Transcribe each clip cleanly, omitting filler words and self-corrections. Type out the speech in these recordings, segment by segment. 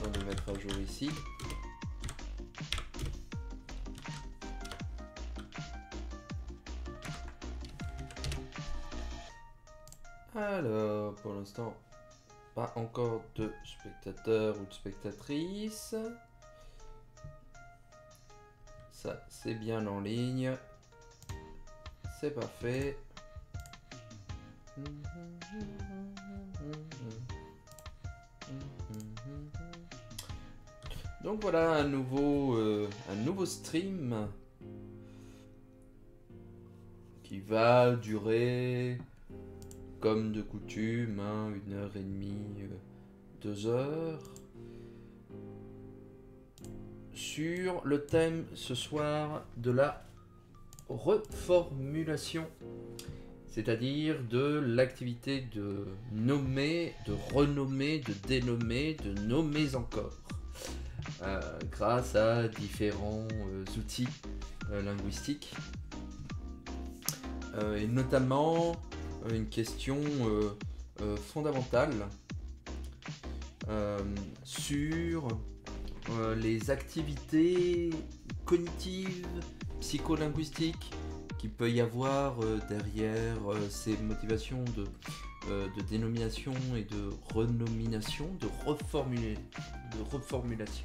On va le mettre à jour ici. Alors, pour l'instant, pas encore de spectateurs ou de spectatrices. Ça, c'est bien en ligne. C'est parfait. Donc voilà un nouveau stream qui va durer comme de coutume, hein, 1h30, 2 heures. Sur le thème ce soir de la reformulation, c'est-à-dire de l'activité de nommer, de renommer, de dénommer, de nommer encore, grâce à différents outils linguistiques, et notamment une question fondamentale sur les activités cognitives, psycholinguistiques qu'il peut y avoir derrière ces motivations de dénomination et de renomination, de reformulation.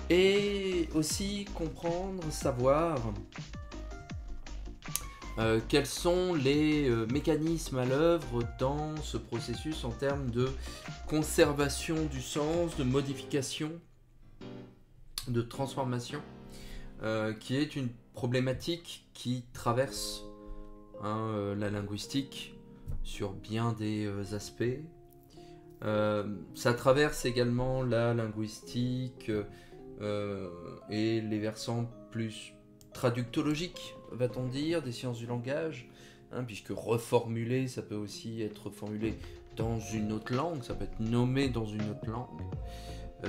Et aussi comprendre, savoir quels sont les mécanismes à l'œuvre dans ce processus en termes de conservation du sens, de modification, de transformation, qui est une problématique qui traverse la linguistique sur bien des aspects. Ça traverse également la linguistique et les versants plus traductologiques, va-t-on dire, des sciences du langage, hein, puisque reformuler, ça peut aussi être formulé dans une autre langue, ça peut être nommé dans une autre langue,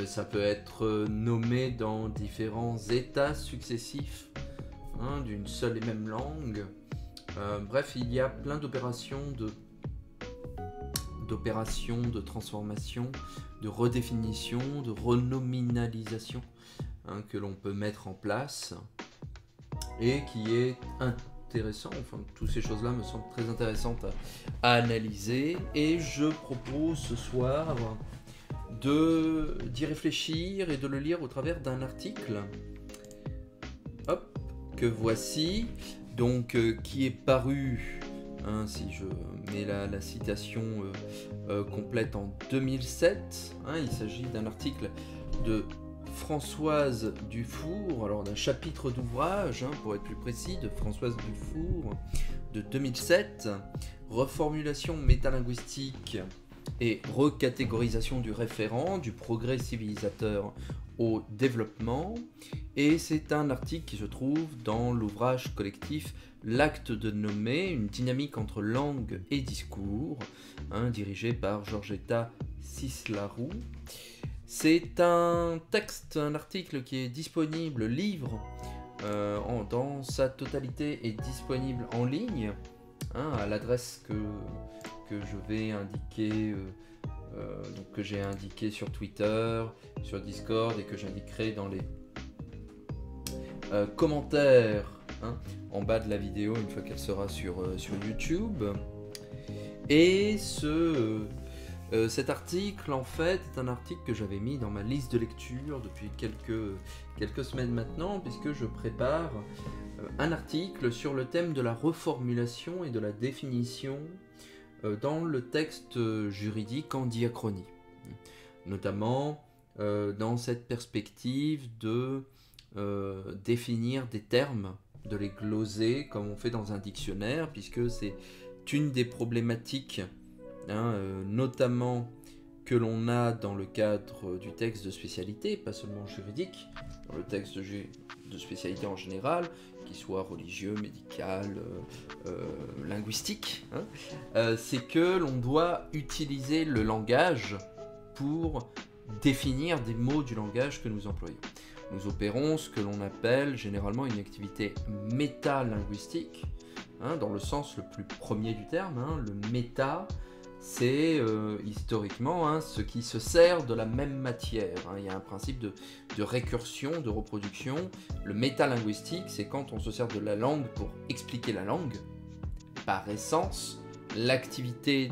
ça peut être nommé dans différents états successifs, hein, d'une seule et même langue. Bref, il y a plein d'opérations de transformation, de redéfinition, de renominalisation, hein, que l'on peut mettre en place et qui est intéressant. Enfin, toutes ces choses-là me semblent très intéressantes à analyser, et je propose ce soir d'y réfléchir et de le lire au travers d'un article, hop, que voici, donc qui est paru, hein, si je mets la citation complète, en 2007, hein, il s'agit d'un article de Françoise Dufour, alors d'un chapitre d'ouvrage, hein, pour être plus précis, de Françoise Dufour, de 2007, reformulation métalinguistique et recatégorisation du référent, du progrès civilisateur au développement. Et c'est un article qui se trouve dans l'ouvrage collectif L'acte de nommer, une dynamique entre langue et discours, hein, dirigé par Georgetta Cislarou. C'est un texte, un article qui est disponible, livre, dans sa totalité est disponible en ligne, hein, à l'adresse que je vais indiquer, donc que j'ai indiqué sur Twitter, sur Discord, et que j'indiquerai dans les commentaires, hein, en bas de la vidéo une fois qu'elle sera sur YouTube. Et cet article, en fait, est un article que j'avais mis dans ma liste de lecture depuis quelques semaines maintenant, puisque je prépare un article sur le thème de la reformulation et de la définition dans le texte juridique en diachronie, notamment dans cette perspective de définir des termes, de les gloser comme on fait dans un dictionnaire, puisque c'est une des problématiques, hein, notamment que l'on a dans le cadre du texte de spécialité, pas seulement juridique, dans le texte de spécialité en général, qu'il soit religieux, médical, linguistique, hein, c'est que l'on doit utiliser le langage pour définir des mots du langage que nous employons. Nous opérons ce que l'on appelle généralement une activité métalinguistique, hein, dans le sens le plus premier du terme, hein, le méta, c'est historiquement hein, ce qui se sert de la même matière. Hein. Il y a un principe de récursion, de reproduction. Le métalinguistique, c'est quand on se sert de la langue pour expliquer la langue. Par essence, l'activité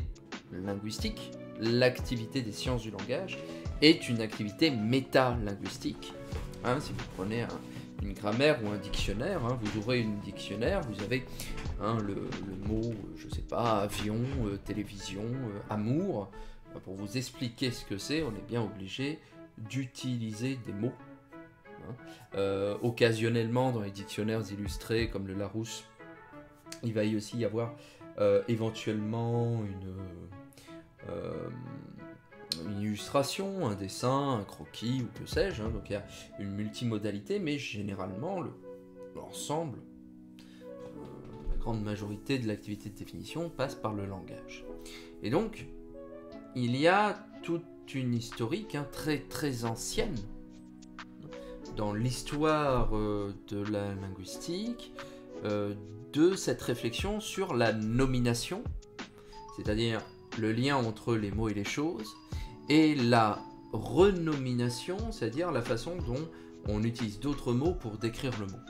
linguistique, l'activité des sciences du langage, est une activité métalinguistique. Hein, si vous prenez une grammaire ou un dictionnaire, hein, vous ouvrez un dictionnaire, vous avez hein, le mot, je sais pas, avion, télévision, amour. Pour vous expliquer ce que c'est, on est bien obligé d'utiliser des mots. Hein. Occasionnellement, dans les dictionnaires illustrés comme le Larousse, il va y aussi y avoir éventuellement une illustration, un dessin, un croquis ou que sais-je. Hein. Donc il y a une multimodalité, mais généralement l'ensemble, la grande majorité de l'activité de définition passe par le langage. Et donc il y a toute une historique hein, très très ancienne dans l'histoire de la linguistique de cette réflexion sur la nomination, c'est-à-dire le lien entre les mots et les choses, et la renomination, c'est-à-dire la façon dont on utilise d'autres mots pour décrire le mot.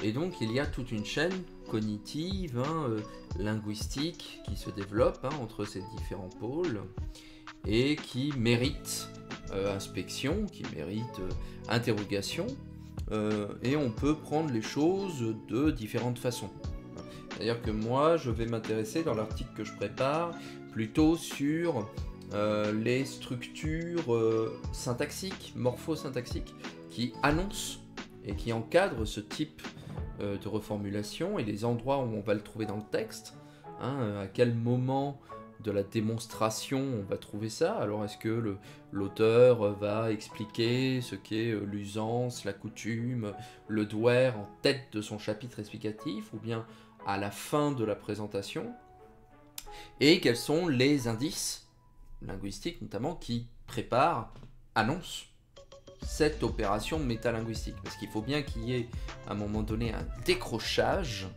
Et donc il y a toute une chaîne cognitive, hein, linguistique, qui se développe hein, entre ces différents pôles, et qui mérite inspection, qui mérite interrogation, et on peut prendre les choses de différentes façons. C'est-à-dire que moi, je vais m'intéresser dans l'article que je prépare plutôt sur les structures syntaxiques, morphosyntaxiques, qui annoncent et qui encadrent ce type de reformulation et les endroits où on va le trouver dans le texte, hein, à quel moment de la démonstration on va trouver ça. Alors est-ce que l'auteur va expliquer ce qu'est l'usance, la coutume, le douaire en tête de son chapitre explicatif, ou bien à la fin de la présentation, et quels sont les indices linguistiques notamment qui préparent, annoncent cette opération métalinguistique, parce qu'il faut bien qu'il y ait à un moment donné un décrochage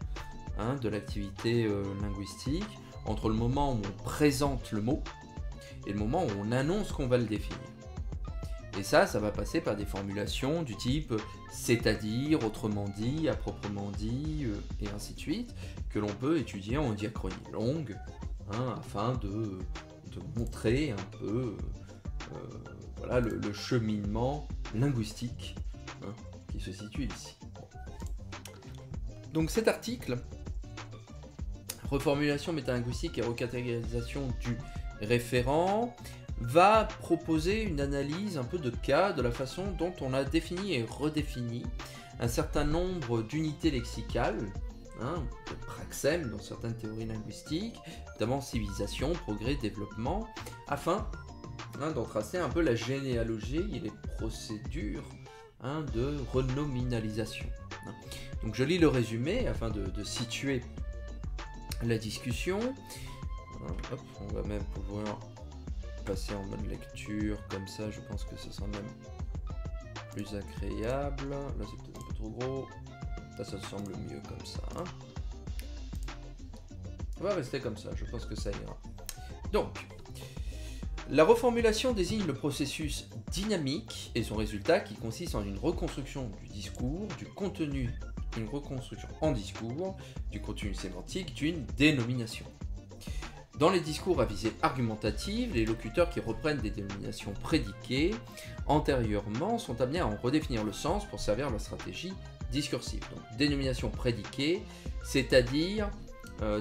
hein, de l'activité linguistique entre le moment où on présente le mot et le moment où on annonce qu'on va le définir. Et ça va passer par des formulations du type c'est-à-dire, autrement dit, à proprement dit, et ainsi de suite, que l'on peut étudier en diachronie longue, hein, afin de montrer un peu voilà, le cheminement linguistique hein, qui se situe ici. Donc cet article, reformulation métalinguistique et recatégorisation du référent, va proposer une analyse un peu de cas de la façon dont on a défini et redéfini un certain nombre d'unités lexicales, hein, de praxèmes dans certaines théories linguistiques, notamment civilisation, progrès, développement, afin hein, d'en tracer un peu la généalogie et les procédures hein, de renominalisation. Hein. Donc je lis le résumé afin de situer la discussion. Hop, on va même pouvoir passer en mode lecture, comme ça je pense que ce sera même plus agréable. Là c'est peut-être un peu trop gros, ça semble mieux comme ça. Hein. On va rester comme ça, je pense que ça ira. Donc, la reformulation désigne le processus dynamique et son résultat qui consiste en une reconstruction du discours, du contenu, une reconstruction en discours, du contenu sémantique d'une dénomination. Dans les discours à visée argumentative, les locuteurs qui reprennent des dénominations prédiquées antérieurement sont amenés à en redéfinir le sens pour servir leur stratégie discursive. Donc, dénomination prédiquée, c'est-à-dire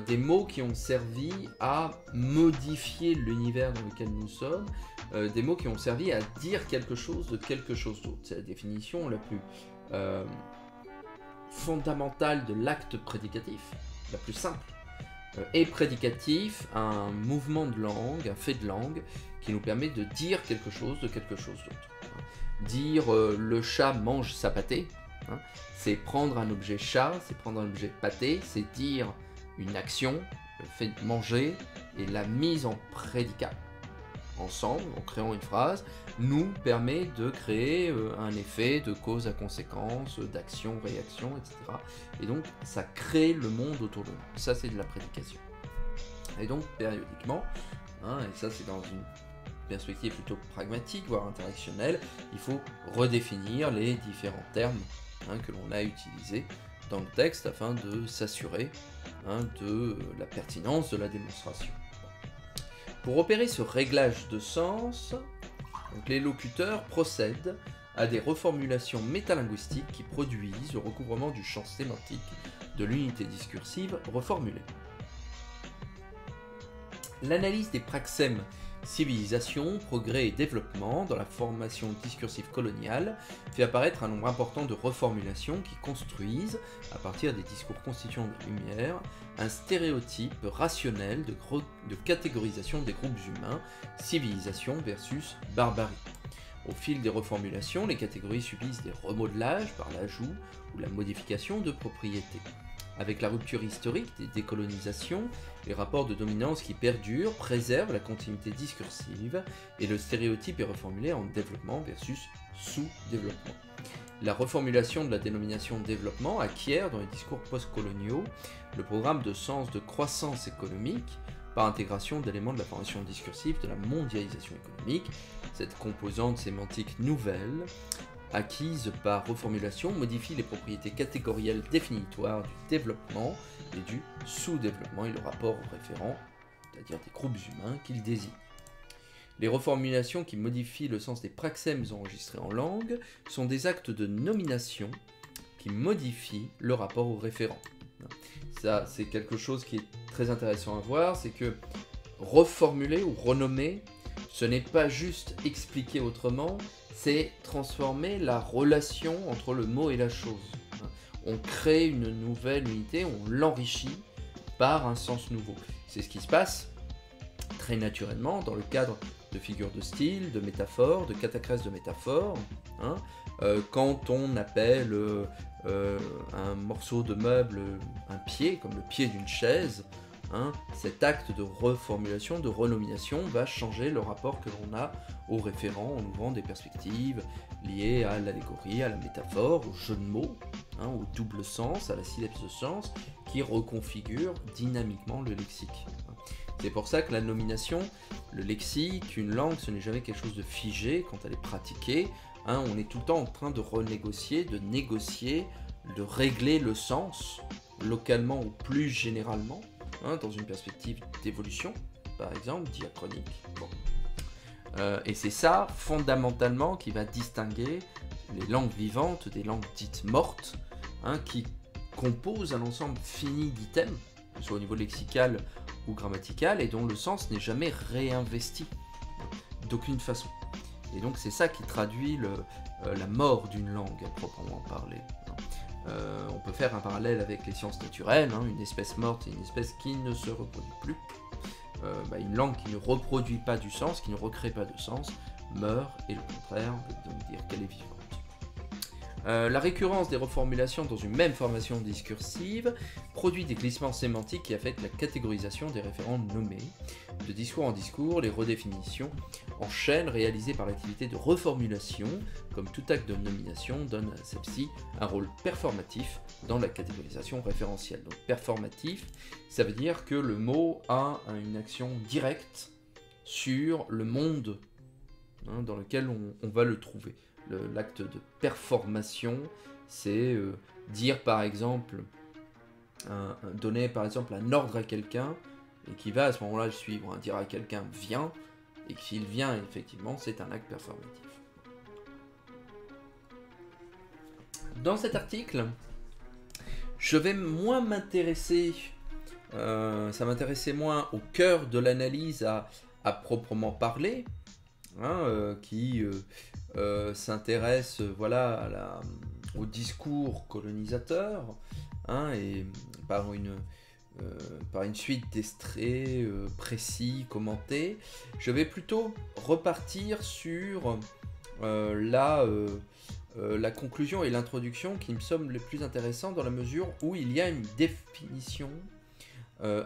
des mots qui ont servi à modifier l'univers dans lequel nous sommes, des mots qui ont servi à dire quelque chose de quelque chose d'autre. C'est la définition la plus fondamentale de l'acte prédicatif, la plus simple. Et prédicatif, un mouvement de langue, un fait de langue, qui nous permet de dire quelque chose de quelque chose d'autre. Dire le chat mange sa pâtée, hein, c'est prendre un objet chat, c'est prendre un objet pâté, c'est dire une action, le fait de manger, et la mise en prédicat. Ensemble, en créant une phrase, nous permet de créer un effet de cause à conséquence, d'action, réaction, etc. Et donc, ça crée le monde autour de nous. Ça, c'est de la prédication. Et donc, périodiquement, hein, et ça c'est dans une perspective plutôt pragmatique, voire interactionnelle. Il faut redéfinir les différents termes que l'on a utilisés dans le texte afin de s'assurer de la pertinence de la démonstration. Pour opérer ce réglage de sens, donc, les locuteurs procèdent à des reformulations métalinguistiques qui produisent le recouvrement du champ sémantique de l'unité discursive reformulée. L'analyse des praxèmes civilisation, progrès et développement dans la formation discursive coloniale fait apparaître un nombre important de reformulations qui construisent, à partir des discours constituants de Lumière, un stéréotype rationnel de catégorisation des groupes humains, civilisation versus barbarie. Au fil des reformulations, les catégories subissent des remodelages par l'ajout ou la modification de propriétés. Avec la rupture historique des décolonisations, les rapports de dominance qui perdurent préservent la continuité discursive et le stéréotype est reformulé en développement versus sous-développement. La reformulation de la dénomination développement acquiert dans les discours postcoloniaux le programme de sens de croissance économique par intégration d'éléments de la formation discursive de la mondialisation économique. Cette composante sémantique nouvelle acquise par reformulation modifie les propriétés catégorielles définitoires du développement et du sous-développement et le rapport aux référents, c'est-à-dire des groupes humains qu'ils désignent. Les reformulations qui modifient le sens des praxèmes enregistrés en langue sont des actes de nomination qui modifient le rapport aux référents. Ça, c'est quelque chose qui est très intéressant à voir, c'est que reformuler ou renommer, ce n'est pas juste expliquer autrement, c'est transformer la relation entre le mot et la chose. On crée une nouvelle unité, on l'enrichit par un sens nouveau. C'est ce qui se passe très naturellement dans le cadre de figures de style, de métaphores, de catachèses de métaphores. Quand on appelle un morceau de meuble un pied, comme le pied d'une chaise, cet acte de reformulation, de renomination va changer le rapport que l'on a au référent en ouvrant des perspectives liées à l'allégorie, à la métaphore, au jeu de mots, au double sens, à la syllabe de sens, qui reconfigure dynamiquement le lexique. C'est pour ça que la nomination, le lexique, une langue, ce n'est jamais quelque chose de figé quand elle est pratiquée. On est tout le temps en train de renégocier, de négocier, de régler le sens, localement ou plus généralement, dans une perspective d'évolution, par exemple, diachronique. Et c'est ça, fondamentalement, qui va distinguer les langues vivantes des langues dites mortes, qui composent un ensemble fini d'items, que ce soit au niveau lexical ou grammatical, et dont le sens n'est jamais réinvesti, d'aucune façon. Et donc c'est ça qui traduit la mort d'une langue, à proprement parler. On peut faire un parallèle avec les sciences naturelles, une espèce morte et une espèce qui ne se reproduit plus. Une langue qui ne reproduit pas du sens, qui ne recrée pas de sens, meurt, et le contraire veut donc dire qu'elle est vivante. La récurrence des reformulations dans une même formation discursive produit des glissements sémantiques qui affectent la catégorisation des référents nommés. De discours en discours, les redéfinitions en chaîne réalisées par l'activité de reformulation, comme tout acte de nomination, donnent à celle-ci un rôle performatif dans la catégorisation référentielle. Donc performatif, ça veut dire que le mot a une action directe sur le monde dans lequel on va le trouver. L'acte de performation, c'est dire par exemple, donner par exemple un ordre à quelqu'un, et qui va à ce moment-là le suivre, dire à quelqu'un viens, et qu'il vient effectivement, c'est un acte performatif. Dans cet article, je vais moins m'intéresser, ça m'intéressait moins au cœur de l'analyse à proprement parler, qui s'intéresse au discours colonisateur, et par une suite d'extraits précis, commentés. Je vais plutôt repartir sur la conclusion et l'introduction qui me semblent les plus intéressants dans la mesure où il y a une définition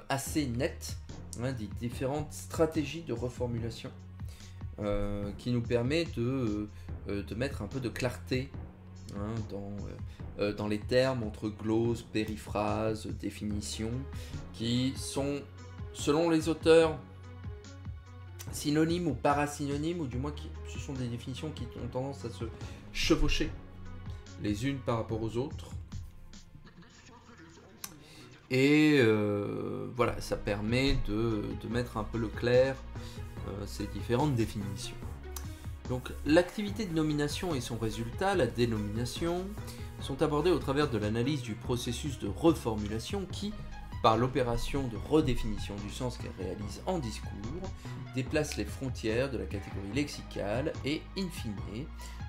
assez nette des différentes stratégies de reformulation qui nous permet de mettre un peu de clarté dans les termes entre glose, périphrase, définition, qui sont, selon les auteurs, synonymes ou parasynonymes, ou du moins ce sont des définitions qui ont tendance à se chevaucher les unes par rapport aux autres. Et voilà, ça permet de mettre un peu le clair ces différentes définitions. Donc l'activité de nomination et son résultat, la dénomination, sont abordés au travers de l'analyse du processus de reformulation qui, par l'opération de redéfinition du sens qu'elle réalise en discours, déplace les frontières de la catégorie lexicale et, in fine,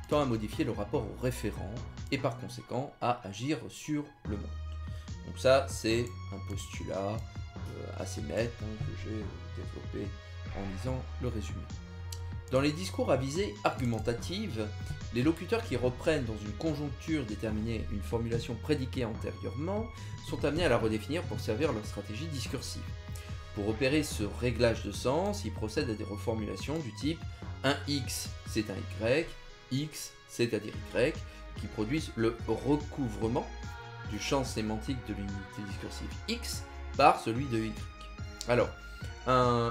tend à modifier le rapport au référent et par conséquent à agir sur le monde. Donc ça, c'est un postulat assez net que j'ai développé en lisant le résumé. Dans les discours à visée argumentative, les locuteurs qui reprennent dans une conjoncture déterminée une formulation prédiquée antérieurement sont amenés à la redéfinir pour servir leur stratégie discursive. Pour opérer ce réglage de sens, ils procèdent à des reformulations du type un X c'est un Y, X c'est-à-dire Y, qui produisent le recouvrement du champ sémantique de l'unité discursive X par celui de Y. Alors,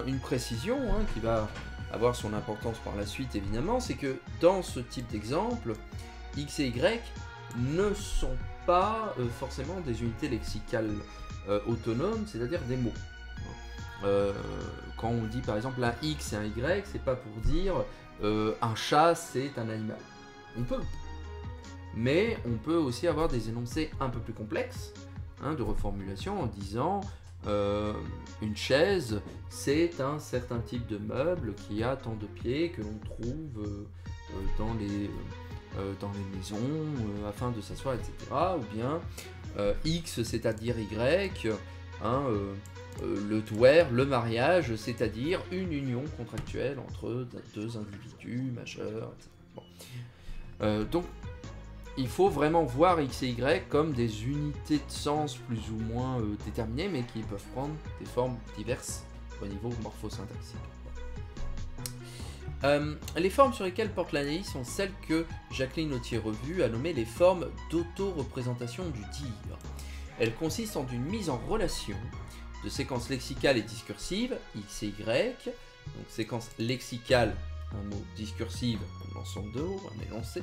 une précision qui va avoir son importance par la suite évidemment, c'est que dans ce type d'exemple, X et Y ne sont pas forcément des unités lexicales autonomes, c'est-à-dire des mots. Quand on dit par exemple un X et un Y, c'est pas pour dire un chat c'est un animal. On peut. Mais on peut aussi avoir des énoncés un peu plus complexes de reformulation en disant une chaise c'est un certain type de meuble qui a tant de pieds que l'on trouve dans les maisons afin de s'asseoir, etc. Ou bien X c'est-à-dire Y, le douaire, le mariage, c'est-à-dire une union contractuelle entre deux individus majeurs, etc. Bon. Donc il faut vraiment voir X et Y comme des unités de sens plus ou moins déterminées, mais qui peuvent prendre des formes diverses au niveau morphosyntaxique. Les formes sur lesquelles porte l'analyse sont celles que Jacqueline Autier-Revue a nommées les formes d'auto-représentation du dire. Elles consistent en une mise en relation de séquences lexicales et discursives, X et Y, donc séquence lexicale, un mot, discursive, un ensemble de mots, un énoncé,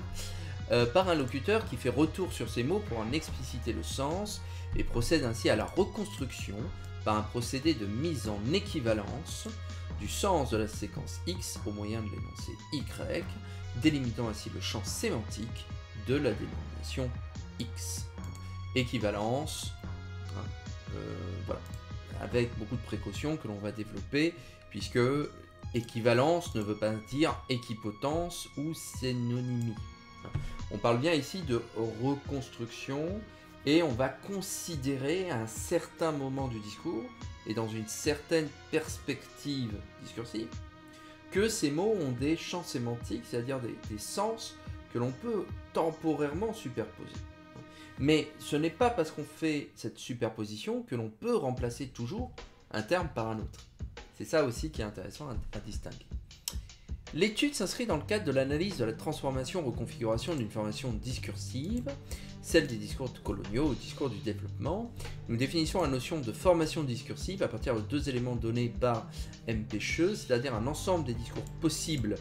par un locuteur qui fait retour sur ces mots pour en expliciter le sens et procède ainsi à la reconstruction par un procédé de mise en équivalence du sens de la séquence X au moyen de l'énoncé Y, délimitant ainsi le champ sémantique de la dénomination X. Équivalence, voilà, avec beaucoup de précautions que l'on va développer, puisque équivalence ne veut pas dire équipotence ou synonymie. On parle bien ici de reconstruction et on va considérer à un certain moment du discours et dans une certaine perspective discursive que ces mots ont des champs sémantiques, c'est-à-dire des sens que l'on peut temporairement superposer. Mais ce n'est pas parce qu'on fait cette superposition que l'on peut remplacer toujours un terme par un autre. C'est ça aussi qui est intéressant à distinguer. L'étude s'inscrit dans le cadre de l'analyse de la transformation-reconfiguration d'une formation discursive, celle des discours coloniaux ou discours du développement. Nous définissons la notion de formation discursive à partir de deux éléments donnés par M. Pêcheux, c'est-à-dire un ensemble des discours possibles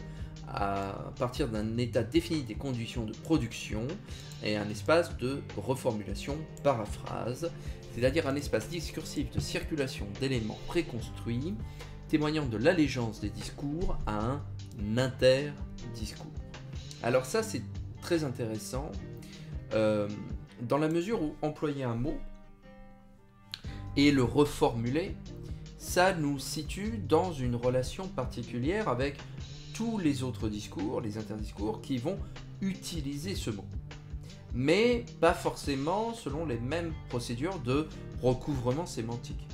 à partir d'un état défini des conditions de production et un espace de reformulation paraphrase, c'est-à-dire un espace discursif de circulation d'éléments préconstruits témoignant de l'allégeance des discours à un interdiscours. Alors ça c'est très intéressant dans la mesure où employer un mot et le reformuler, ça nous situe dans une relation particulière avec tous les autres discours, les interdiscours qui vont utiliser ce mot. Mais pas forcément selon les mêmes procédures de recouvrement sémantique.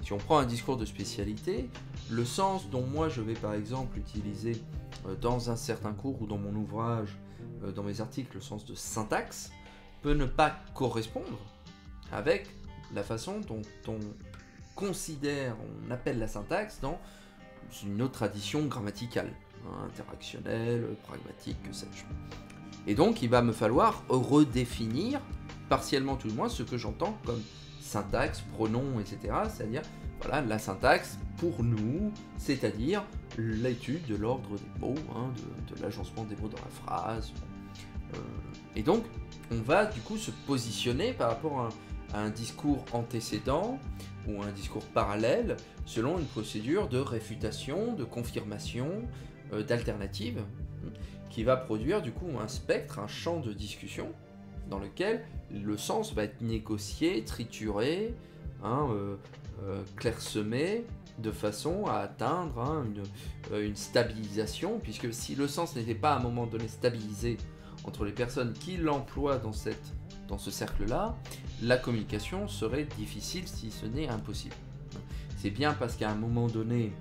Si on prend un discours de spécialité, le sens dont moi je vais par exemple utiliser dans un certain cours ou dans mon ouvrage, dans mes articles, le sens de syntaxe, peut ne pas correspondre avec la façon dont on considère, on appelle la syntaxe dans une autre tradition grammaticale, interactionnelle, pragmatique, que sais-je. Et donc il va me falloir redéfinir, partiellement tout le moins, ce que j'entends comme syntaxe, pronom, etc. C'est-à-dire voilà, la syntaxe, pour nous, c'est-à-dire l'étude de l'ordre des mots, hein, de l'agencement des mots dans la phrase. Et donc, on va du coup se positionner par rapport à un discours antécédent ou un discours parallèle selon une procédure de réfutation, de confirmation, d'alternative, qui va produire du coup un spectre, un champ de discussion dans lequel le sens va être négocié, trituré, hein, clairsemé, de façon à atteindre hein, une stabilisation, puisque si le sens n'était pas à un moment donné stabilisé entre les personnes qui l'emploient dans ce cercle-là, la communication serait difficile si ce n'est impossible. C'est bien parce qu'à un moment donné,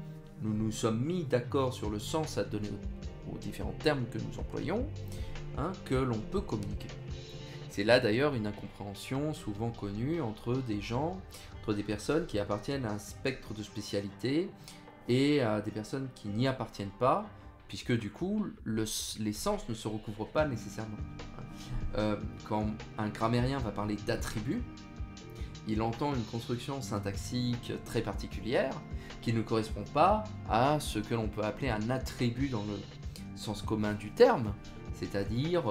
nous nous sommes mis d'accord sur le sens à donner aux différents termes que nous employons, hein, que l'on peut communiquer. C'est là d'ailleurs une incompréhension souvent connue entre des gens, entre des personnes qui appartiennent à un spectre de spécialité et à des personnes qui n'y appartiennent pas, puisque du coup, les sens ne se recouvrent pas nécessairement. Quand un grammairien va parler d'attribut, il entend une construction syntaxique très particulière qui ne correspond pas à ce que l'on peut appeler un attribut dans le sens commun du terme, c'est-à-dire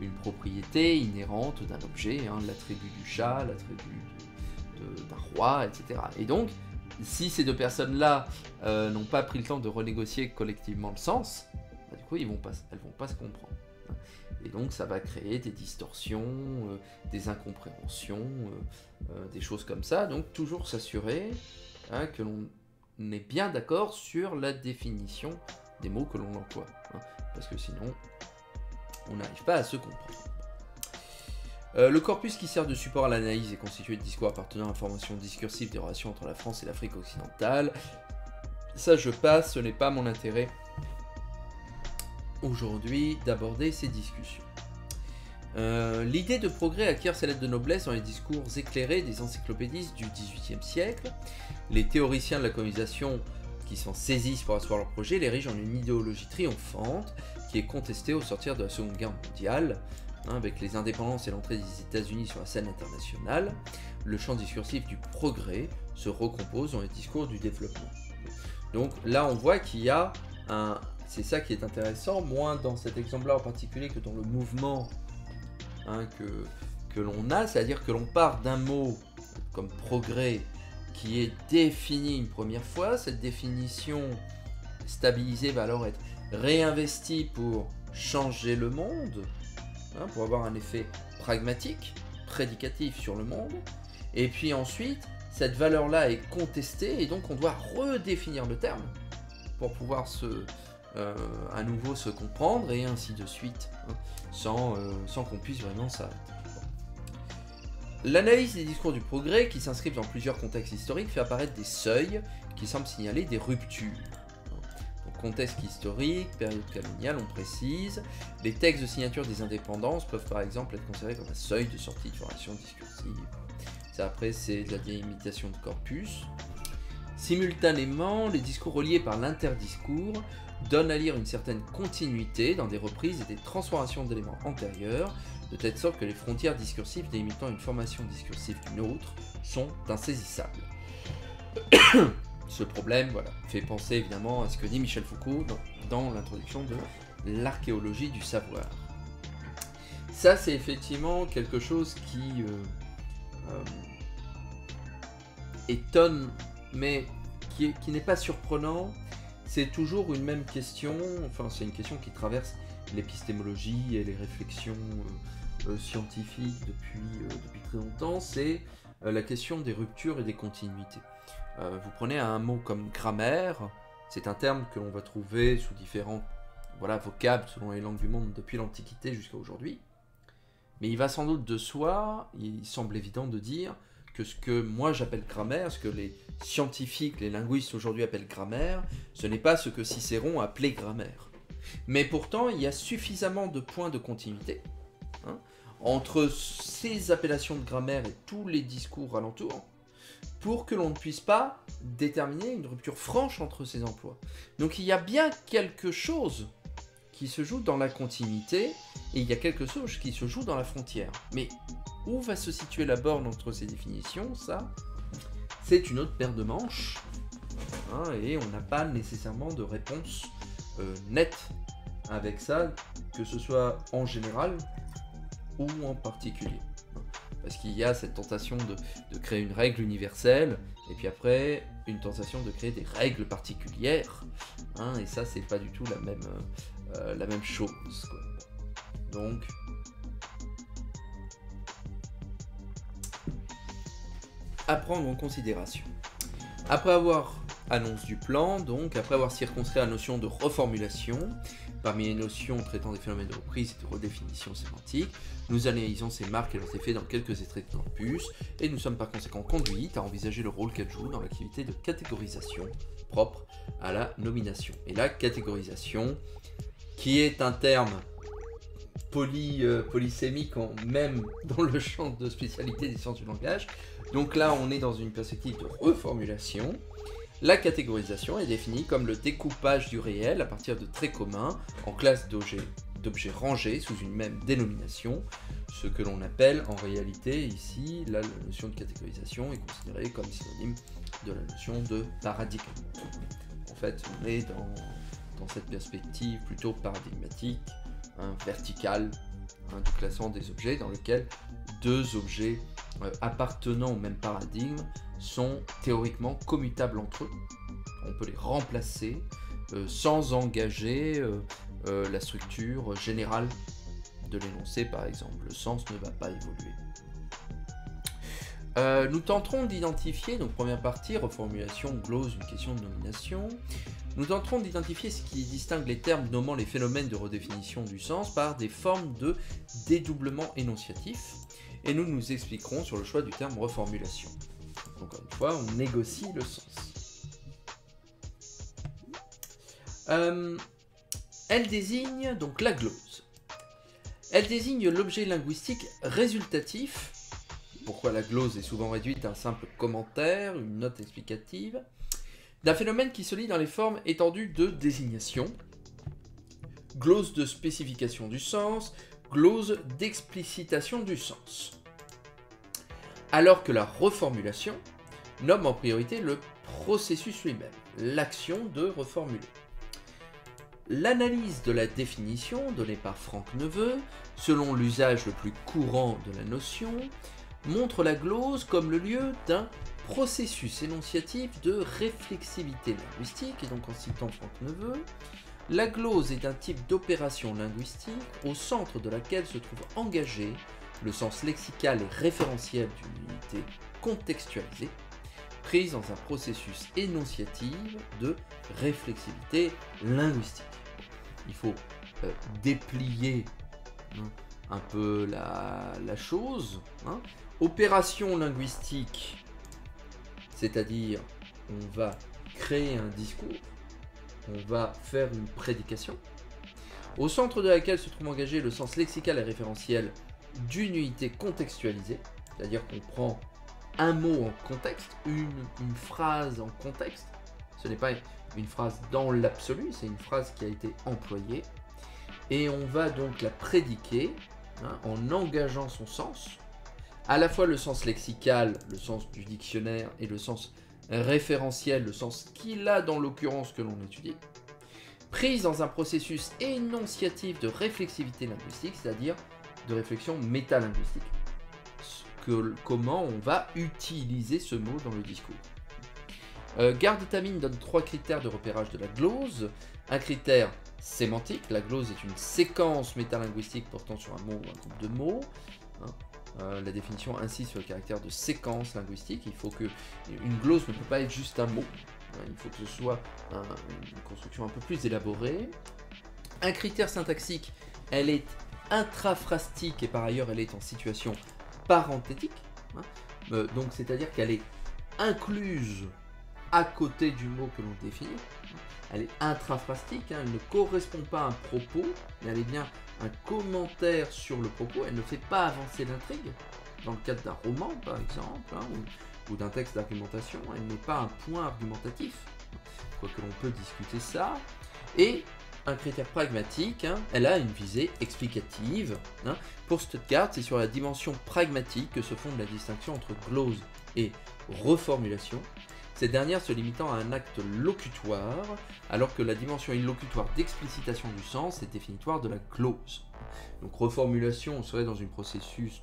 une propriété inhérente d'un objet, hein, l'attribut du chat, l'attribut d'un roi, etc. Et donc, si ces deux personnes-là n'ont pas pris le temps de renégocier collectivement le sens, bah, du coup, elles vont pas se comprendre. Et donc, ça va créer des distorsions, des incompréhensions, des choses comme ça. Donc, toujours s'assurer hein, que l'on est bien d'accord sur la définition des mots que l'on emploie. Hein, parce que sinon, on n'arrive pas à se comprendre. Le corpus qui sert de support à l'analyse est constitué de discours appartenant à l'information discursive des relations entre la France et l'Afrique occidentale. Ça, je passe, ce n'est pas mon intérêt aujourd'hui d'aborder ces discussions. L'idée de progrès acquiert sa lettre de noblesse dans les discours éclairés des encyclopédistes du XVIIIe siècle. Les théoriciens de la colonisation qui s'en saisissent pour asseoir leur projet l'érigent en une idéologie triomphante qui est contestée au sortir de la Seconde Guerre mondiale. Avec les indépendances et l'entrée des États-Unis sur la scène internationale, le champ discursif du progrès se recompose dans les discours du développement. Donc là, on voit qu'il y a un... C'est ça qui est intéressant, moins dans cet exemple-là en particulier que dans le mouvement hein, que l'on a, c'est-à-dire que l'on part d'un mot comme progrès qui est défini une première fois, cette définition stabilisée va alors être réinvestie pour changer le monde, hein, pour avoir un effet pragmatique, prédicatif sur le monde, et puis ensuite, cette valeur-là est contestée, et donc on doit redéfinir le terme pour pouvoir à nouveau se comprendre, et ainsi de suite, hein, sans qu'on puisse vraiment s'arrêter. L'analyse des discours du progrès, qui s'inscrivent dans plusieurs contextes historiques, fait apparaître des seuils qui semblent signaler des ruptures. Donc, contexte historique, période coloniale, on précise. Les textes de signature des indépendances peuvent par exemple être considérés comme un seuil de sortie de formation discursive. Ça, après, c'est de la délimitation de corpus. Simultanément, les discours reliés par l'interdiscours donnent à lire une certaine continuité dans des reprises et des transformations d'éléments antérieurs, de telle sorte que les frontières discursives délimitant une formation discursive d'une autre sont insaisissables. Ce problème voilà, fait penser évidemment à ce que dit Michel Foucault dans l'introduction de l'archéologie du savoir. Ça, c'est effectivement quelque chose qui étonne, mais qui n'est pas surprenant. C'est toujours une même question, enfin c'est une question qui traverse l'épistémologie et les réflexions scientifiques depuis très longtemps, c'est la question des ruptures et des continuités. Vous prenez un mot comme grammaire, c'est un terme que l'on va trouver sous différents vocables selon les langues du monde depuis l'Antiquité jusqu'à aujourd'hui, mais il va sans doute de soi, il semble évident de dire que ce que moi j'appelle grammaire, ce que les scientifiques, les linguistes aujourd'hui appellent grammaire, ce n'est pas ce que Cicéron appelait grammaire. Mais pourtant, il y a suffisamment de points de continuité entre ces appellations de grammaire et tous les discours alentours pour que l'on ne puisse pas déterminer une rupture franche entre ces emplois. Donc il y a bien quelque chose qui se joue dans la continuité et il y a quelque chose qui se joue dans la frontière. Mais où va se situer la borne entre ces définitions, ça, c'est une autre paire de manches, hein, et on n'a pas nécessairement de réponse nette avec ça, que ce soit en général ou en particulier. Parce qu'il y a cette tentation de créer une règle universelle, et puis après, une tentation de créer des règles particulières, hein, et ça, c'est pas du tout la même chose, quoi. Donc, à prendre en considération. Après avoir annonce du plan, donc, après avoir circonscrit la notion de reformulation, parmi les notions traitant des phénomènes de reprise et de redéfinition sémantique, nous analysons ces marques et leurs effets dans quelques extraits de corpus, et nous sommes par conséquent conduits à envisager le rôle qu'elles jouent dans l'activité de catégorisation propre à la nomination. Et la catégorisation, qui est un terme polysémique, même dans le champ de spécialité des sciences du langage, donc là on est dans une perspective de reformulation. La catégorisation est définie comme le découpage du réel à partir de traits communs en classes d'objets rangés sous une même dénomination, ce que l'on appelle en réalité ici, la notion de catégorisation est considérée comme synonyme de la notion de paradigme. En fait, on est dans cette perspective plutôt paradigmatique, verticale, du classement des objets dans lequel deux objets appartenant au même paradigme sont théoriquement commutables entre eux. On peut les remplacer sans engager la structure générale de l'énoncé, par exemple. Le sens ne va pas évoluer. Nous tenterons d'identifier, donc première partie, reformulation, glose, une question de nomination. Nous tenterons d'identifier ce qui distingue les termes nommant les phénomènes de redéfinition du sens par des formes de dédoublement énonciatif, et nous nous expliquerons sur le choix du terme reformulation. Encore une fois, on négocie le sens. Elle désigne donc la glose. Elle désigne l'objet linguistique résultatif. Pourquoi la glose est souvent réduite à un simple commentaire, une note explicative, d'un phénomène qui se lit dans les formes étendues de désignation, glose de spécification du sens, glose d'explicitation du sens. Alors que la reformulation nomme en priorité le processus lui-même, l'action de reformuler. L'analyse de la définition donnée par Franck Neveu, selon l'usage le plus courant de la notion, montre la glose comme le lieu d'un processus énonciatif de réflexivité linguistique, et donc en citant Franck Neveu, la glose est un type d'opération linguistique au centre de laquelle se trouve engagé le sens lexical et référentiel d'une unité contextualisée, prise dans un processus énonciatif de réflexivité linguistique. Il faut déplier un peu la chose. Opération linguistique, c'est-à-dire on va créer un discours, on va faire une prédication, au centre de laquelle se trouve engagé le sens lexical et référentiel d'une unité contextualisée, c'est-à-dire qu'on prend un mot en contexte, une phrase en contexte, ce n'est pas une phrase dans l'absolu, c'est une phrase qui a été employée, et on va donc la prédiquer en engageant son sens, à la fois le sens lexical, le sens du dictionnaire, et le sens référentiel, le sens qu'il a dans l'occurrence que l'on étudie, prise dans un processus énonciatif de réflexivité linguistique, c'est-à-dire de réflexion métalinguistique. Comment on va utiliser ce mot dans le discours. Garde-Tamine donne 3 critères de repérage de la glose. Un critère sémantique, la glose est une séquence métalinguistique portant sur un mot ou un groupe de mots. La définition insiste sur le caractère de séquence linguistique. Il faut que une glose ne peut pas être juste un mot. Il faut que ce soit une construction un peu plus élaborée. Un critère syntaxique, elle est intraphrastique et par ailleurs elle est en situation parenthétique. Donc c'est-à-dire qu'elle est incluse à côté du mot que l'on définit. Elle est intraphrastique, elle ne correspond pas à un propos, mais elle est bien un commentaire sur le propos. Elle ne fait pas avancer l'intrigue, dans le cadre d'un roman par exemple, ou d'un texte d'argumentation. Elle n'est pas un point argumentatif, quoique l'on peut discuter ça. Et un critère pragmatique, elle a une visée explicative. Pour Stuttgart, c'est sur la dimension pragmatique que se fonde la distinction entre glose et reformulation, cette dernière se limitant à un acte locutoire, alors que la dimension illocutoire d'explicitation du sens est définitoire de la glose. Donc reformulation, on serait dans un processus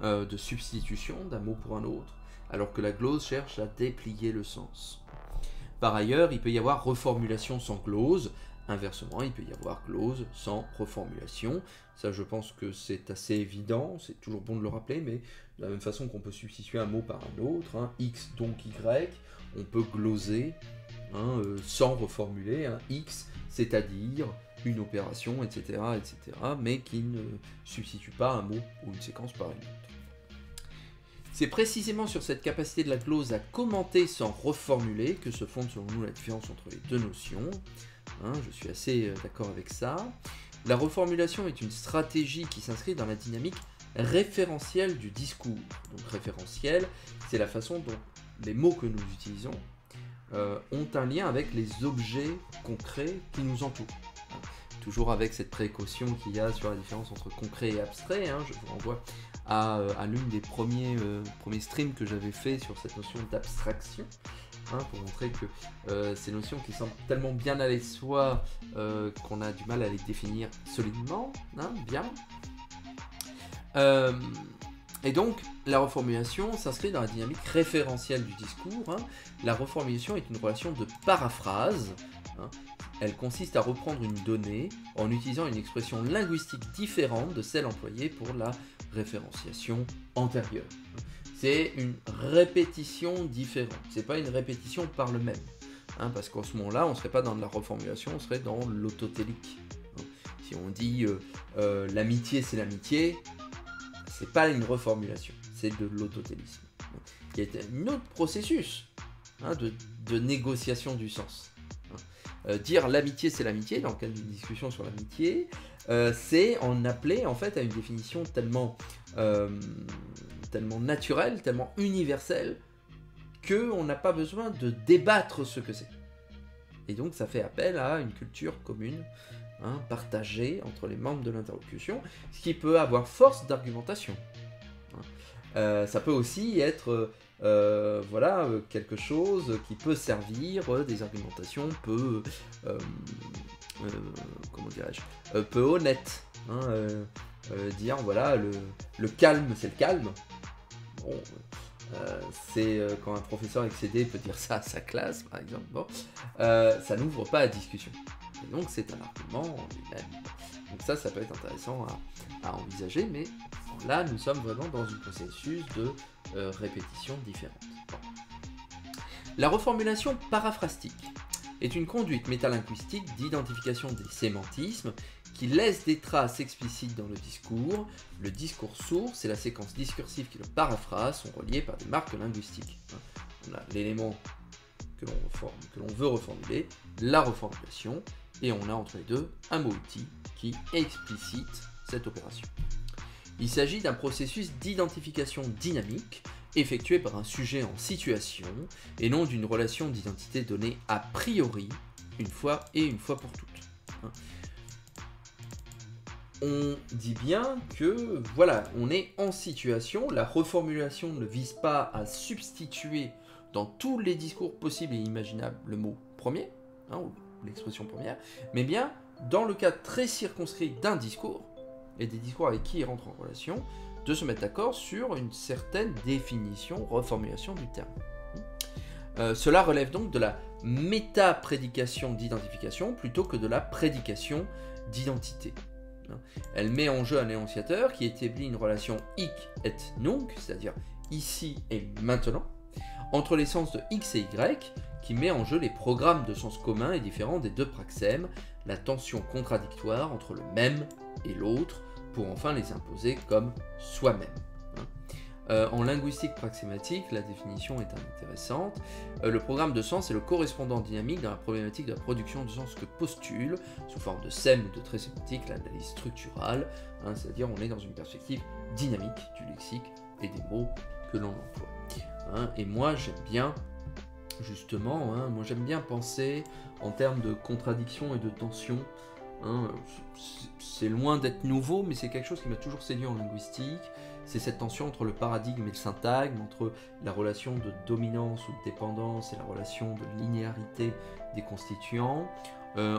de substitution d'un mot pour un autre, alors que la glose cherche à déplier le sens. Par ailleurs, il peut y avoir reformulation sans glose. Inversement, il peut y avoir glose sans reformulation. Ça, je pense que c'est assez évident, c'est toujours bon de le rappeler, mais de la même façon qu'on peut substituer un mot par un autre, hein, X donc Y, on peut gloser sans reformuler, X, c'est-à-dire une opération, etc., mais qui ne substitue pas un mot ou une séquence par une autre. C'est précisément sur cette capacité de la glose à commenter sans reformuler que se fonde selon nous la différence entre les deux notions. Je suis assez d'accord avec ça. La reformulation est une stratégie qui s'inscrit dans la dynamique référentielle du discours. Donc référentiel, c'est la façon dont les mots que nous utilisons ont un lien avec les objets concrets qui nous entourent. Toujours avec cette précaution qu'il y a sur la différence entre concret et abstrait, je vous renvoie à l'une des premiers streams que j'avais fait sur cette notion d'abstraction, pour montrer que ces notions qui semblent tellement bien aller de soi qu'on a du mal à les définir solidement, bien. Et donc, la reformulation s'inscrit dans la dynamique référentielle du discours. La reformulation est une relation de paraphrase. Elle consiste à reprendre une donnée en utilisant une expression linguistique différente de celle employée pour la référenciation antérieure. C'est une répétition différente, c'est pas une répétition par le même. Parce qu'en ce moment-là, on ne serait pas dans de la reformulation, on serait dans l'autotélique. Si on dit l'amitié c'est l'amitié, c'est pas une reformulation, c'est de l'autotélisme. Il y a un autre processus de négociation du sens. Dire l'amitié c'est l'amitié, dans le cadre d'une discussion sur l'amitié, c'est en appeler en fait à une définition tellement naturelle, tellement universelle, qu'on n'a pas besoin de débattre ce que c'est. Et donc ça fait appel à une culture commune, partagée entre les membres de l'interlocution, ce qui peut avoir force d'argumentation. Ça peut aussi être quelque chose qui peut servir des argumentations peu honnêtes. Dire voilà, le calme c'est le calme. Bon, c'est quand un professeur excédé peut dire ça à sa classe par exemple. Bon, ça n'ouvre pas à discussion. Et donc c'est un argument en lui-même. Donc ça peut être intéressant à envisager, mais là nous sommes vraiment dans un processus de répétition différente. Bon. La reformulation paraphrastique est une conduite métalinguistique d'identification des sémantismes qui laisse des traces explicites dans le discours. Le discours source et la séquence discursive qui le paraphrase sont reliés par des marques linguistiques. On a l'élément que l'on veut reformuler, la reformulation, et on a entre les deux un mot-outil qui explicite cette opération. Il s'agit d'un processus d'identification dynamique effectué par un sujet en situation et non d'une relation d'identité donnée a priori une fois pour toutes. On dit bien que voilà, on est en situation, la reformulation ne vise pas à substituer dans tous les discours possibles et imaginables le mot premier, ou l'expression première, mais bien dans le cas très circonscrit d'un discours, et des discours avec qui il rentre en relation, de se mettre d'accord sur une certaine définition, reformulation du terme. Cela relève donc de la métaprédication d'identification plutôt que de la prédication d'identité. Elle met en jeu un énonciateur qui établit une relation hic et nunc, c'est-à-dire ici et maintenant, entre les sens de x et y, qui met en jeu les programmes de sens commun et différents des deux praxèmes, la tension contradictoire entre le même et l'autre, pour enfin les imposer comme soi-même. En linguistique praxématique, la définition est intéressante. Le programme de sens est le correspondant dynamique dans la problématique de la production de sens que postule, sous forme de sème ou de trait sémantique, l'analyse structurale, c'est-à-dire on est dans une perspective dynamique du lexique et des mots que l'on emploie. Et moi j'aime bien, justement, j'aime bien penser en termes de contradiction et de tension. C'est loin d'être nouveau, mais c'est quelque chose qui m'a toujours séduit en linguistique. c'est cette tension entre le paradigme et le syntagme, entre la relation de dominance ou de dépendance et la relation de linéarité des constituants,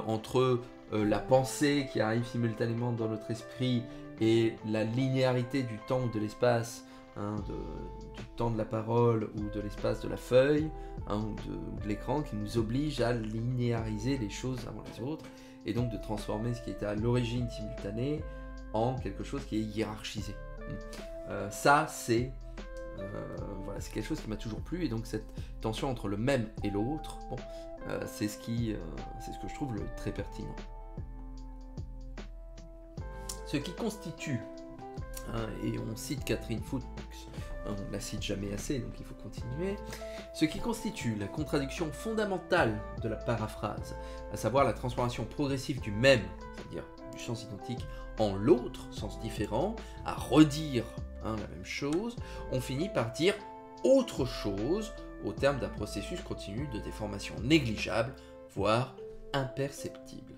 entre la pensée qui arrive simultanément dans notre esprit et la linéarité du temps ou de l'espace, du temps de la parole ou de l'espace de la feuille, ou de l'écran, qui nous oblige à linéariser les choses avant les autres, et donc de transformer ce qui était à l'origine simultané en quelque chose qui est hiérarchisé. Ça, c'est quelque chose qui m'a toujours plu, et donc cette tension entre le même et l'autre, bon, c'est ce que je trouve très pertinent. Ce qui constitue, et on cite Catherine Fuchs, on ne la cite jamais assez, donc il faut continuer, ce qui constitue la contradiction fondamentale de la paraphrase, à savoir la transformation progressive du même, c'est-à-dire du sens identique, en l'autre, sens différent, à redire la même chose, on finit par dire autre chose au terme d'un processus continu de déformation négligeable, voire imperceptible.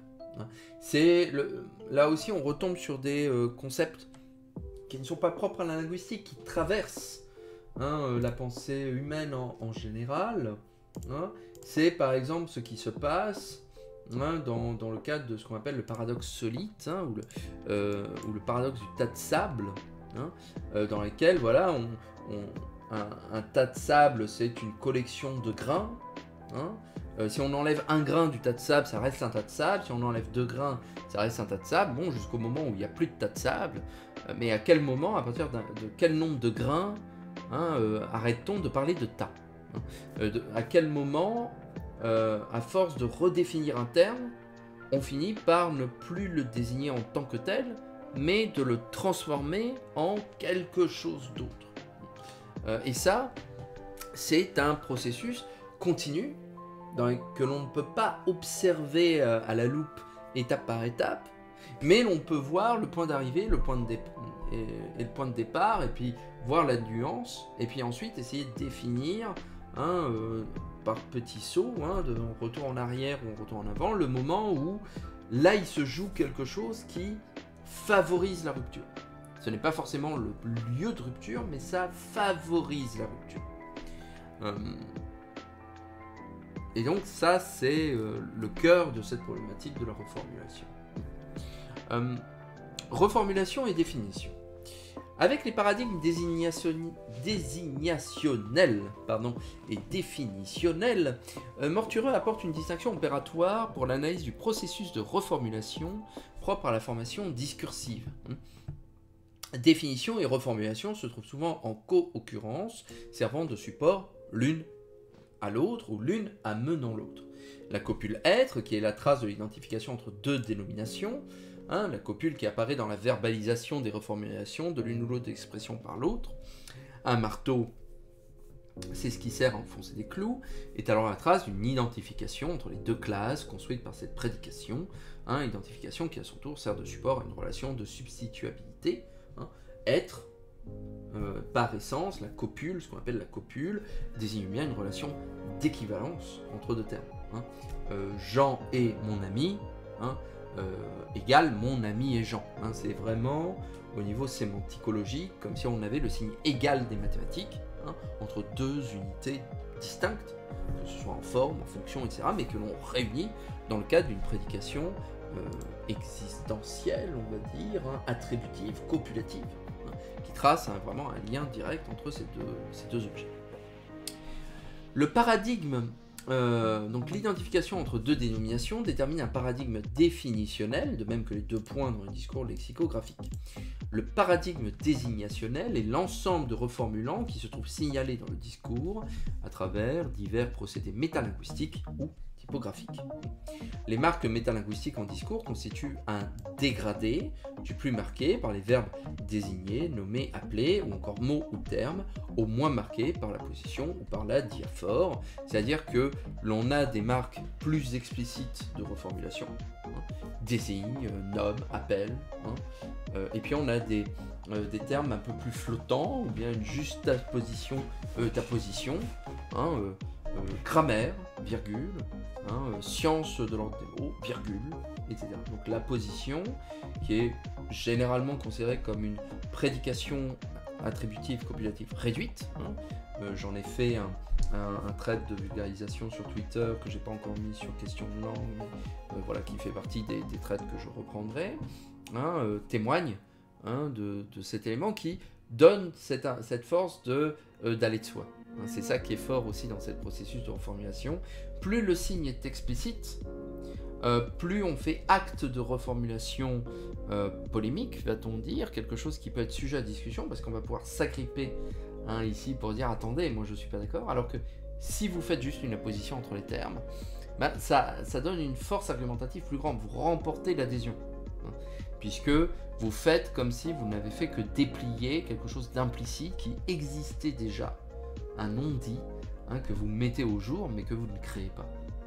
Là aussi, on retombe sur des concepts qui ne sont pas propres à la linguistique, qui traversent la pensée humaine en général. C'est par exemple ce qui se passe dans le cadre de ce qu'on appelle le paradoxe solite, ou le paradoxe du tas de sable, dans lequel voilà, un tas de sable, c'est une collection de grains. Si on enlève un grain du tas de sable, ça reste un tas de sable. Si on enlève 2 grains, ça reste un tas de sable. Bon, jusqu'au moment où il n'y a plus de tas de sable. Mais à quel moment, à partir de quel nombre de grains, arrête-t-on de parler de tas, à quel moment, à force de redéfinir un terme, on finit par ne plus le désigner en tant que tel, mais de le transformer en quelque chose d'autre. Et ça, c'est un processus continu, que l'on ne peut pas observer à la loupe étape par étape, mais l'on peut voir le point d'arrivée, le point de départ, et puis voir la nuance, et puis ensuite essayer de définir par petits sauts, de retour en arrière ou en retour en avant, le moment où là il se joue quelque chose qui favorise la rupture. Ce n'est pas forcément le lieu de rupture, mais ça favorise la rupture. Et donc ça, c'est le cœur de cette problématique de la reformulation. Reformulation et définition. Avec les paradigmes désignationnels et définitionnels, Mortureux apporte une distinction opératoire pour l'analyse du processus de reformulation propre à la formation discursive. Définition et reformulation se trouvent souvent en co-occurrence, servant de support l'une à l'autre ou l'une amenant l'autre. La copule être, qui est la trace de l'identification entre deux dénominations, la copule qui apparaît dans la verbalisation des reformulations de l'une ou l'autre expression par l'autre. Un marteau, c'est ce qui sert à enfoncer des clous, est alors la trace d'une identification entre les deux classes construite par cette prédication, identification qui à son tour sert de support à une relation de substituabilité. Être, par essence, la copule, ce qu'on appelle la copule, désigne bien une relation d'équivalence entre deux termes. Jean est mon ami, égale mon ami et Jean. C'est vraiment au niveau sémanticologique, comme si on avait le signe égal des mathématiques, entre deux unités distinctes, que ce soit en forme, en fonction, etc., mais que l'on réunit dans le cadre d'une prédication existentielle, on va dire, attributive, copulative, qui trace vraiment un lien direct entre ces deux objets. Le paradigme, donc l'identification entre deux dénominations, détermine un paradigme définitionnel, de même que les deux points dans le discours lexicographique. Le paradigme désignationnel est l'ensemble de reformulants qui se trouvent signalés dans le discours à travers divers procédés métalinguistiques ou typographiques. Les marques métalinguistiques en discours constituent un dégradé du plus marqué par les verbes désignés, nommés, appelés, ou encore mots ou termes, au moins marqué par la position ou par la diaphore, c'est-à-dire que l'on a des marques plus explicites de reformulation, désigne, nomme, appelle, et puis on a des termes un peu plus flottants, ou bien une juxtaposition, grammaire, virgule, science de l'ordre des mots, virgule, etc. Donc la position, qui est généralement considérée comme une prédication attributive, copulative réduite. Hein. J'en ai fait un thread de vulgarisation sur Twitter que j'ai pas encore mis sur question de langue, mais voilà, qui fait partie des threads que je reprendrai, hein, témoigne hein, de cet élément qui donne cette force d'aller de soi. Hein. C'est ça qui est fort aussi dans ce processus de reformulation. Plus le signe est explicite, plus on fait acte de reformulation polémique, va-t-on dire, quelque chose qui peut être sujet à discussion, parce qu'on va pouvoir s'agripper hein, ici pour dire attendez, moi je suis pas d'accord, alors que si vous faites juste une opposition entre les termes, bah, ça donne une force argumentative plus grande, vous remportez l'adhésion, hein, puisque vous faites comme si vous n'avez fait que déplier quelque chose d'implicite qui existait déjà, un non-dit hein, que vous mettez au jour mais que vous ne créez pas.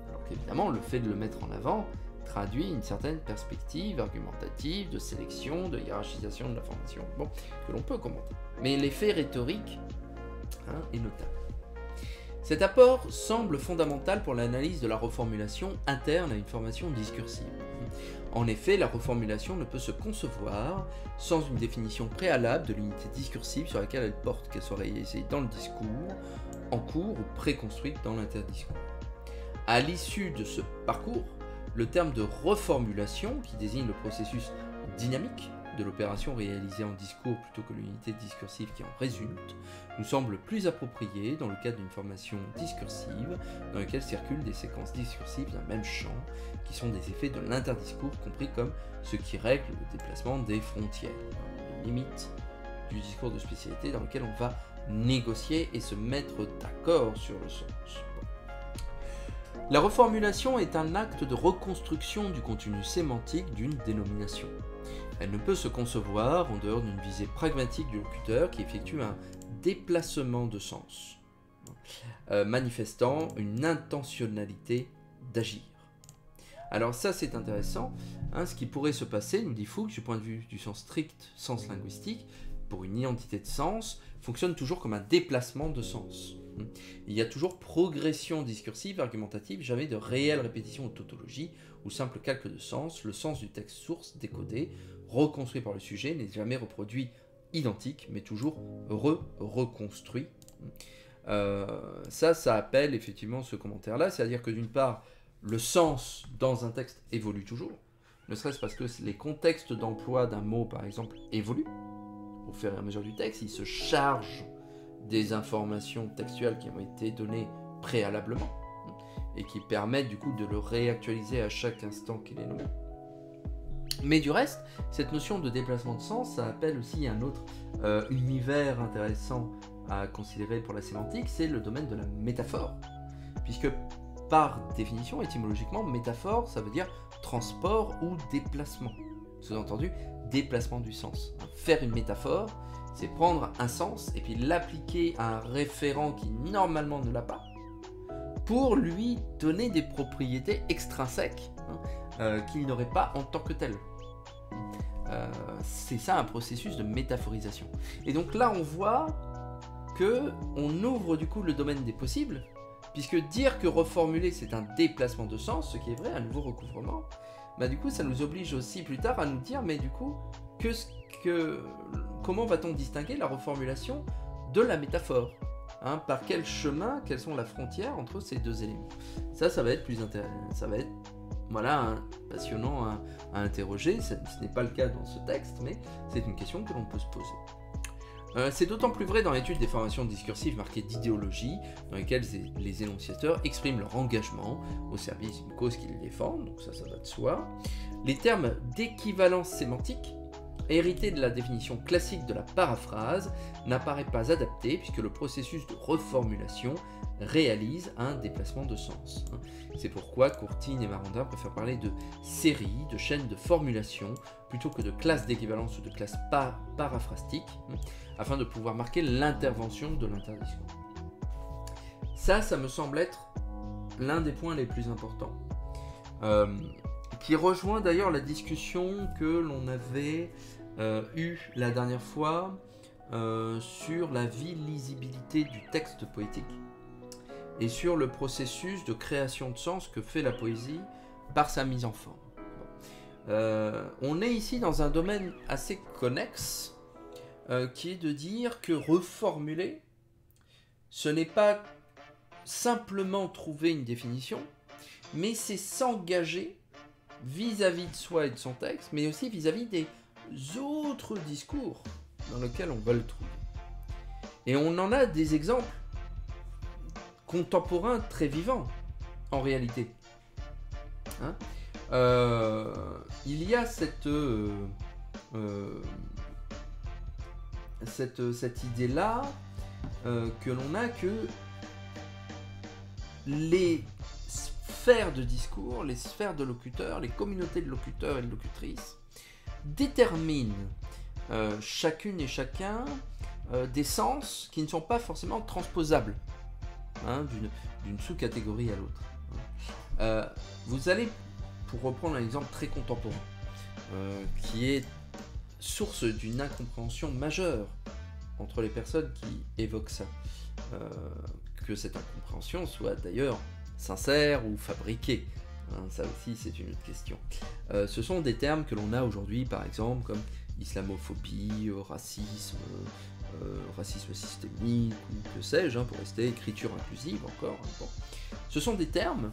Alors qu'évidemment le fait de le mettre en avant traduit une certaine perspective argumentative, de sélection, de hiérarchisation de l'information, bon, que l'on peut commenter. Mais l'effet rhétorique hein, est notable. Cet apport semble fondamental pour l'analyse de la reformulation interne à une formation discursive. En effet, la reformulation ne peut se concevoir sans une définition préalable de l'unité discursive sur laquelle elle porte, qu'elle soit réalisée dans le discours, en cours ou préconstruite dans l'interdiscours. À l'issue de ce parcours, le terme de reformulation, qui désigne le processus dynamique de l'opération réalisée en discours plutôt que l'unité discursive qui en résulte, nous semble plus approprié dans le cadre d'une formation discursive dans laquelle circulent des séquences discursives d'un même champ qui sont des effets de l'interdiscours compris comme ce qui règle le déplacement des frontières, les limites du discours de spécialité dans lequel on va négocier et se mettre d'accord sur le sens. La reformulation est un acte de reconstruction du contenu sémantique d'une dénomination. Elle ne peut se concevoir en dehors d'une visée pragmatique du locuteur qui effectue un déplacement de sens, manifestant une intentionnalité d'agir. Alors ça c'est intéressant, hein, ce qui pourrait se passer, nous dit Fuchs, du point de vue du sens strict, sens linguistique, pour une identité de sens, fonctionne toujours comme un déplacement de sens. Il y a toujours progression discursive, argumentative, jamais de réelle répétition ou tautologie, ou simple calque de sens. Le sens du texte source décodé, reconstruit par le sujet, n'est jamais reproduit identique, mais toujours reconstruit. Ça appelle effectivement ce commentaire-là, c'est-à-dire que d'une part, le sens dans un texte évolue toujours, ne serait-ce parce que les contextes d'emploi d'un mot, par exemple, évoluent au fur et à mesure du texte, il se charge des informations textuelles qui ont été données préalablement et qui permettent du coup de le réactualiser à chaque instant qu'il est nommé. Mais du reste, cette notion de déplacement de sens, ça appelle aussi un autre univers intéressant à considérer pour la sémantique, c'est le domaine de la métaphore. Puisque par définition, étymologiquement, métaphore, ça veut dire transport ou déplacement. Sous-entendu, déplacement du sens. Faire une métaphore, c'est prendre un sens et puis l'appliquer à un référent qui normalement ne l'a pas, pour lui donner des propriétés extrinsèques qu'il n'aurait pas en tant que tel. C'est ça un processus de métaphorisation. Et donc là on voit que on ouvre du coup le domaine des possibles, puisque dire que reformuler c'est un déplacement de sens, ce qui est vrai, un nouveau recouvrement, bah du coup ça nous oblige aussi plus tard à nous dire mais du coup comment va-t-on distinguer la reformulation de la métaphore, hein, par quel chemin, quelles sont les frontières entre ces deux éléments. Ça va être plus intéressant, ça va être voilà, passionnant à interroger. Ce n'est pas le cas dans ce texte, mais c'est une question que l'on peut se poser. C'est d'autant plus vrai dans l'étude des formations discursives marquées d'idéologie, dans lesquelles les énonciateurs expriment leur engagement au service d'une cause qu'ils défendent, donc ça va de soi. Les termes d'équivalence sémantique, hérités de la définition classique de la paraphrase, n'apparaît pas adapté puisque le processus de reformulation réalise un déplacement de sens. C'est pourquoi Courtine et Marandin préfèrent parler de séries, de chaînes de formulation, plutôt que de classes d'équivalence ou de classes paraphrastique, afin de pouvoir marquer l'intervention de l'interdiscours. Ça me semble être l'un des points les plus importants, qui rejoint d'ailleurs la discussion que l'on avait eue la dernière fois sur la lisibilité du texte poétique et sur le processus de création de sens que fait la poésie par sa mise en forme. On est ici dans un domaine assez connexe, qui est de dire que reformuler, ce n'est pas simplement trouver une définition, mais c'est s'engager vis-à-vis de soi et de son texte, mais aussi vis-à-vis des autres discours dans lesquels on va le trouver. Et on en a des exemples contemporains très vivants, en réalité. Hein, il y a cette idée-là que l'on a que les sphères de discours, les sphères de locuteurs, les communautés de locuteurs et de locutrices déterminent chacune et chacun des sens qui ne sont pas forcément transposables, hein, d'une sous-catégorie à l'autre. Vous allez, pour reprendre un exemple très contemporain, qui est source d'une incompréhension majeure entre les personnes qui évoquent ça, que cette incompréhension soit d'ailleurs sincère ou fabriquée, hein, ça aussi c'est une autre question. Ce sont des termes que l'on a aujourd'hui par exemple comme islamophobie, racisme, racisme systémique ou que sais-je, hein, pour rester écriture inclusive encore. Hein, bon. Ce sont des termes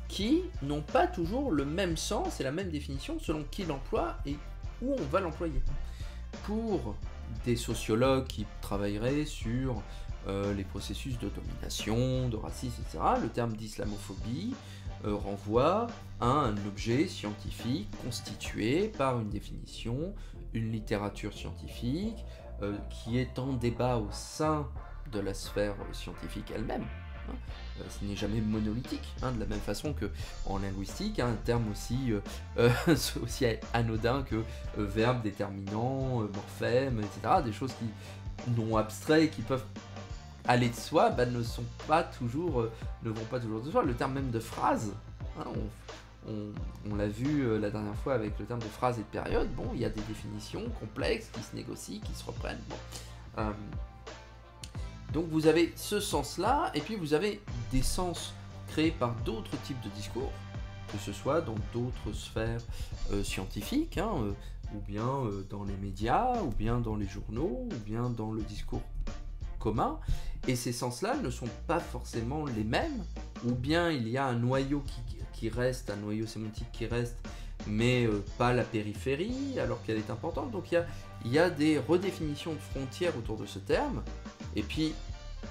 qui n'ont pas toujours le même sens et la même définition selon qui l'emploie et où on va l'employer. Pour des sociologues qui travailleraient sur les processus de domination, de racisme, etc., le terme d'islamophobie renvoie à un objet scientifique constitué par une définition, une littérature scientifique qui est en débat au sein de la sphère scientifique elle-même. Ce n'est jamais monolithique, hein, de la même façon que en linguistique, hein, un terme aussi, aussi anodin que verbe, déterminant, morphème, etc., des choses qui non abstraites, qui peuvent aller de soi, bah, ne vont pas toujours de soi. Le terme même de phrase, hein, on l'a vu la dernière fois avec le terme de phrase et de période, bon, il y a des définitions complexes qui se négocient, qui se reprennent. Bon. Donc vous avez ce sens-là, et puis vous avez des sens créés par d'autres types de discours, que ce soit dans d'autres sphères scientifiques, hein, ou bien dans les médias, ou bien dans les journaux, ou bien dans le discours commun, et ces sens-là ne sont pas forcément les mêmes, ou bien il y a un noyau qui reste, un noyau sémantique qui reste, mais pas la périphérie, alors qu'elle est importante. Donc il y a des redéfinitions de frontières autour de ce terme, et puis,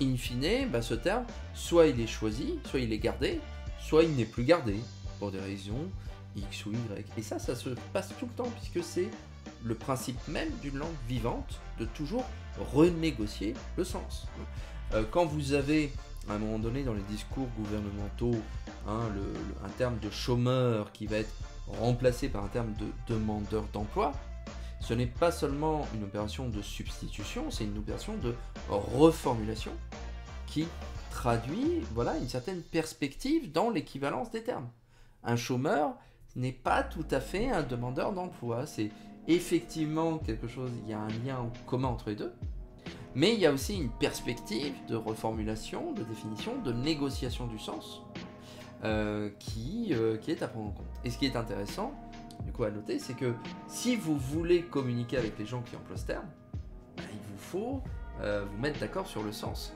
in fine, bah, ce terme, soit il est choisi, soit il est gardé, soit il n'est plus gardé, pour des raisons X ou Y. Et ça se passe tout le temps, puisque c'est le principe même d'une langue vivante, de toujours renégocier le sens. Quand vous avez, à un moment donné, dans les discours gouvernementaux, hein, un terme de chômeur qui va être remplacé par un terme de demandeur d'emploi, ce n'est pas seulement une opération de substitution, c'est une opération de reformulation qui traduit, voilà, une certaine perspective dans l'équivalence des termes. Un chômeur n'est pas tout à fait un demandeur d'emploi, c'est effectivement quelque chose, il y a un lien commun entre les deux, mais il y a aussi une perspective de reformulation, de définition, de négociation du sens qui est à prendre en compte. Et ce qui est intéressant, du coup à noter, c'est que si vous voulez communiquer avec les gens qui emploient ce terme, bah, il vous faut vous mettre d'accord sur le sens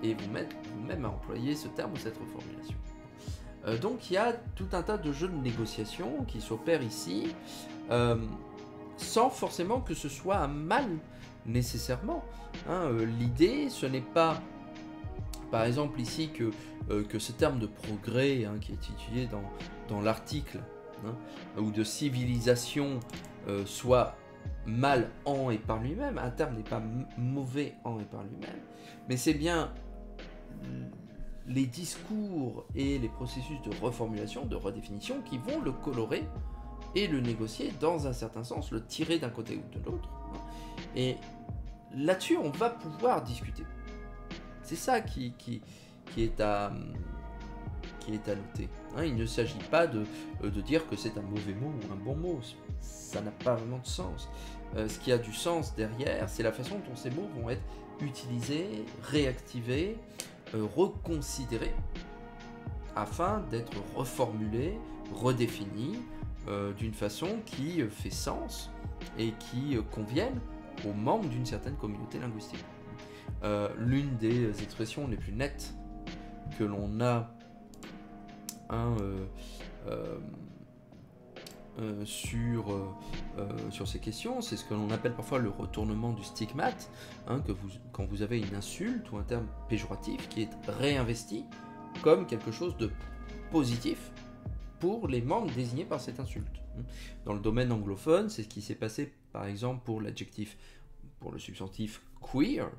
et vous mettre vous-même à employer ce terme ou cette reformulation. Donc il y a tout un tas de jeux de négociation qui s'opèrent ici sans forcément que ce soit un mal nécessairement. Hein, l'idée, ce n'est pas, par exemple ici, que ce terme de progrès, hein, qui est étudié dans l'article, hein, ou de civilisation soit mal en et par lui-même. Un terme n'est pas mauvais en et par lui-même, mais c'est bien les discours et les processus de reformulation, de redéfinition qui vont le colorer et le négocier dans un certain sens, le tirer d'un côté ou de l'autre. Et là-dessus, on va pouvoir discuter. C'est ça qui est à noter. Hein, il ne s'agit pas de dire que c'est un mauvais mot ou un bon mot. Ça n'a pas vraiment de sens. Ce qui a du sens derrière, c'est la façon dont ces mots vont être utilisés, réactivés, reconsidérés, afin d'être reformulés, redéfinis, d'une façon qui fait sens et qui convienne aux membres d'une certaine communauté linguistique. L'une des expressions les plus nettes que l'on a sur ces questions, c'est ce que l'on appelle parfois le retournement du stigmate, quand vous avez une insulte ou un terme péjoratif qui est réinvesti comme quelque chose de positif pour les membres désignés par cette insulte. Dans le domaine anglophone, c'est ce qui s'est passé par exemple pour le substantif queer,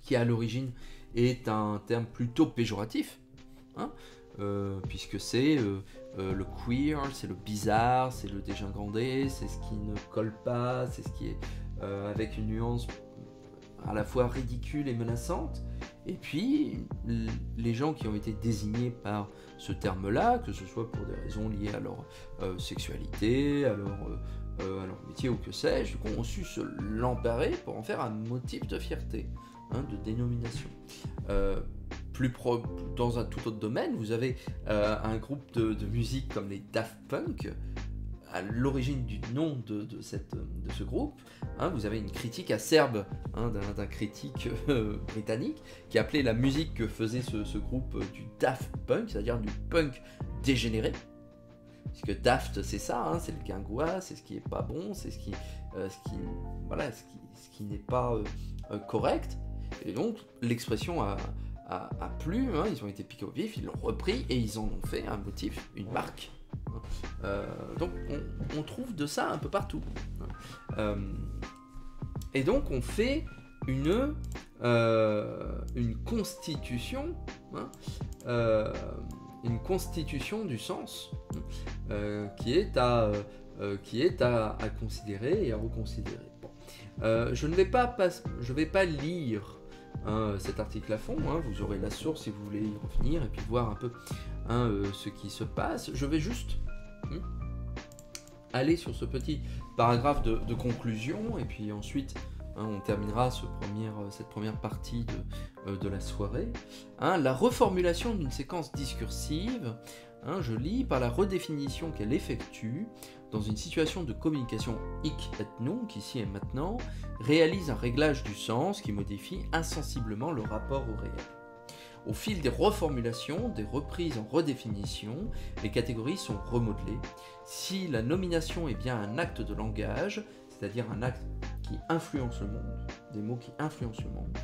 qui à l'origine est un terme plutôt péjoratif, puisque c'est le queer, c'est le bizarre, c'est le dégingandé, c'est ce qui ne colle pas, c'est ce qui est avec une nuance à la fois ridicule et menaçante. Et puis, les gens qui ont été désignés par ce terme-là, que ce soit pour des raisons liées à leur sexualité, à leur métier ou que sais-je, ont su se l'emparer pour en faire un motif de fierté, de dénomination. Dans un tout autre domaine, vous avez un groupe de musique comme les Daft Punk. À l'origine du nom de ce groupe, vous avez une critique acerbe d'un critique britannique qui appelait la musique que faisait ce groupe du Daft Punk, c'est-à-dire du punk dégénéré. Puisque Daft, c'est ça, c'est le guingois, c'est ce qui est pas bon, c'est ce qui n'est pas correct. Et donc l'expression a plu, ils ont été piqués au vif, ils l'ont repris et ils en ont fait un motif, une marque. Donc on trouve de ça un peu partout. Et donc on fait une constitution, du sens qui est à considérer et à reconsidérer. Bon. Je vais pas lire cet article à fond, vous aurez la source si vous voulez y revenir et puis voir un peu ce qui se passe. Je vais juste aller sur ce petit paragraphe de conclusion et puis ensuite on terminera cette première partie de la soirée. La reformulation d'une séquence discursive, je lis, par la redéfinition qu'elle effectue dans une situation de communication hic et nunc, ici et maintenant, réalise un réglage du sens qui modifie insensiblement le rapport au réel. Au fil des reformulations, des reprises en redéfinition, les catégories sont remodelées. Si la nomination est bien un acte de langage, c'est-à-dire un acte qui influence le monde, des mots qui influencent le monde,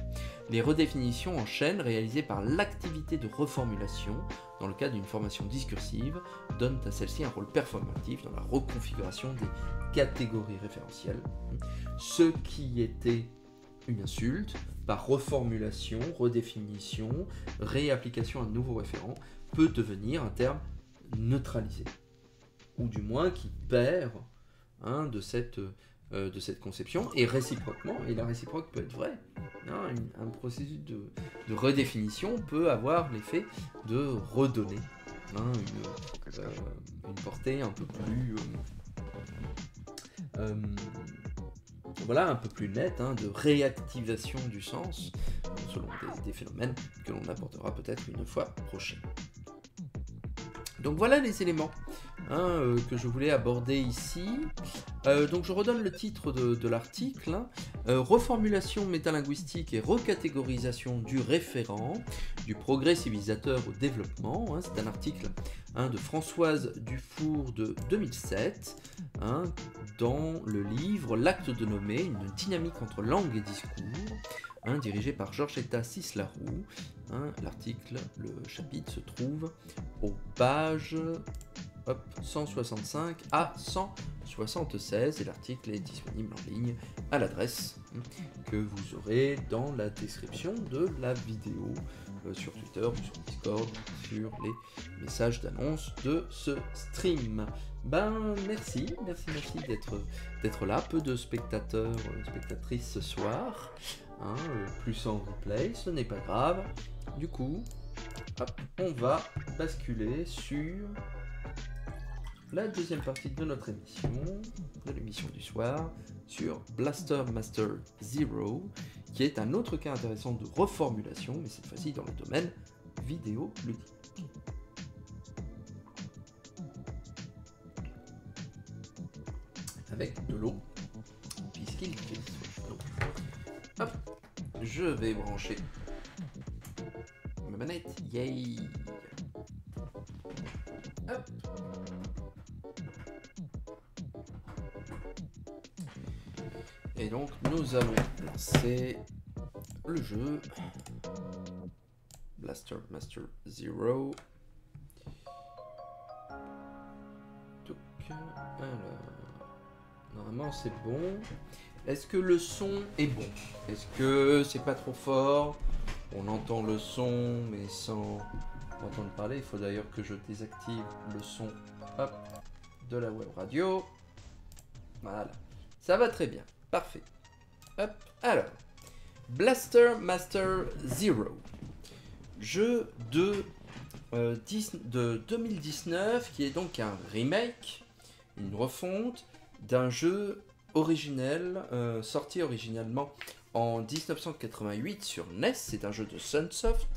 les redéfinitions en chaîne réalisées par l'activité de reformulation dans le cadre d'une formation discursive donnent à celle-ci un rôle performatif dans la reconfiguration des catégories référentielles. Ce qui était une insulte, par reformulation, redéfinition, réapplication à de nouveaux référents, peut devenir un terme neutralisé, ou du moins qui perd de cette conception, et réciproquement, et la réciproque peut être vraie. Un processus de redéfinition peut avoir l'effet de redonner une portée un peu plus un peu plus nette, de réactivation du sens, selon des phénomènes que l'on abordera peut-être une fois prochaine. Donc voilà les éléments que je voulais aborder ici. Donc je redonne le titre de l'article, reformulation métalinguistique et recatégorisation du référent, du progrès civilisateur au développement. C'est un article de Françoise Dufour de 2007, dans le livre L'acte de nommer, une dynamique entre langue et discours, dirigé par Georgetta Cislarou. L'article, le chapitre se trouve aux pages 165 à 176 et l'article est disponible en ligne à l'adresse que vous aurez dans la description de la vidéo sur Twitter ou sur Discord, sur les messages d'annonce de ce stream. Merci d'être là, peu de spectateurs, spectatrices ce soir, plus en replay, ce n'est pas grave. Du coup, on va basculer sur la deuxième partie de notre émission, de l'émission du soir, sur Blaster Master Zero, qui est un autre cas intéressant de reformulation, mais cette fois-ci dans le domaine vidéoludique. Avec de l'eau, puisqu'il qu'il soit. Donc, hop, je vais brancher ma manette. Yay! Hop. Et donc nous allons lancer le jeu Blaster Master Zero. Alors, normalement c'est bon. Est-ce que le son est bon? Est-ce que c'est pas trop fort? On entend le son mais sans entendre parler. Il faut d'ailleurs que je désactive le son, hop, de la web radio. Voilà, ça va très bien, parfait. Hop, alors, Blaster Master Zero, jeu de 2019 qui est donc un remake, une refonte d'un jeu originel, sorti originalement en 1988 sur NES. C'est un jeu de Sunsoft,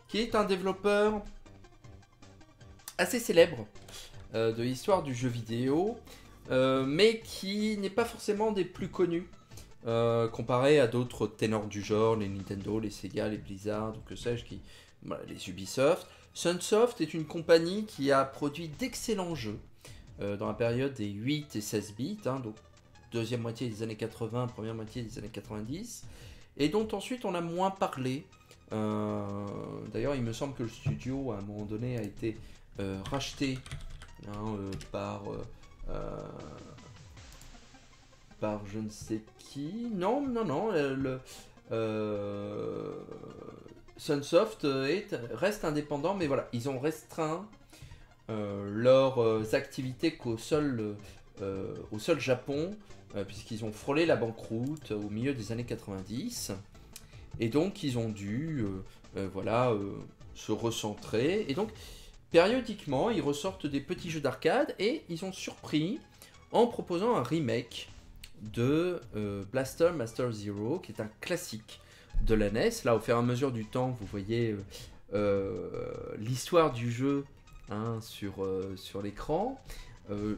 qui est un développeur assez célèbre de l'histoire du jeu vidéo, mais qui n'est pas forcément des plus connus, comparé à d'autres ténors du genre, les Nintendo, les Sega, les Blizzard, ou que sais-je, voilà, les Ubisoft. Sunsoft est une compagnie qui a produit d'excellents jeux dans la période des 8 et 16 bits, hein, donc deuxième moitié des années 80, première moitié des années 90, et dont ensuite on a moins parlé. D'ailleurs, il me semble que le studio, à un moment donné, a été racheté, hein, par je ne sais qui. Non, Sunsoft reste indépendant, mais voilà, ils ont restreint leurs activités au seul Japon, puisqu'ils ont frôlé la banqueroute au milieu des années 90. Et donc, ils ont dû se recentrer. Et donc, périodiquement, ils ressortent des petits jeux d'arcade. Et ils ont surpris en proposant un remake de Blaster Master Zero, qui est un classique de la NES. Là, au fur et à mesure du temps, vous voyez l'histoire du jeu, hein, sur l'écran.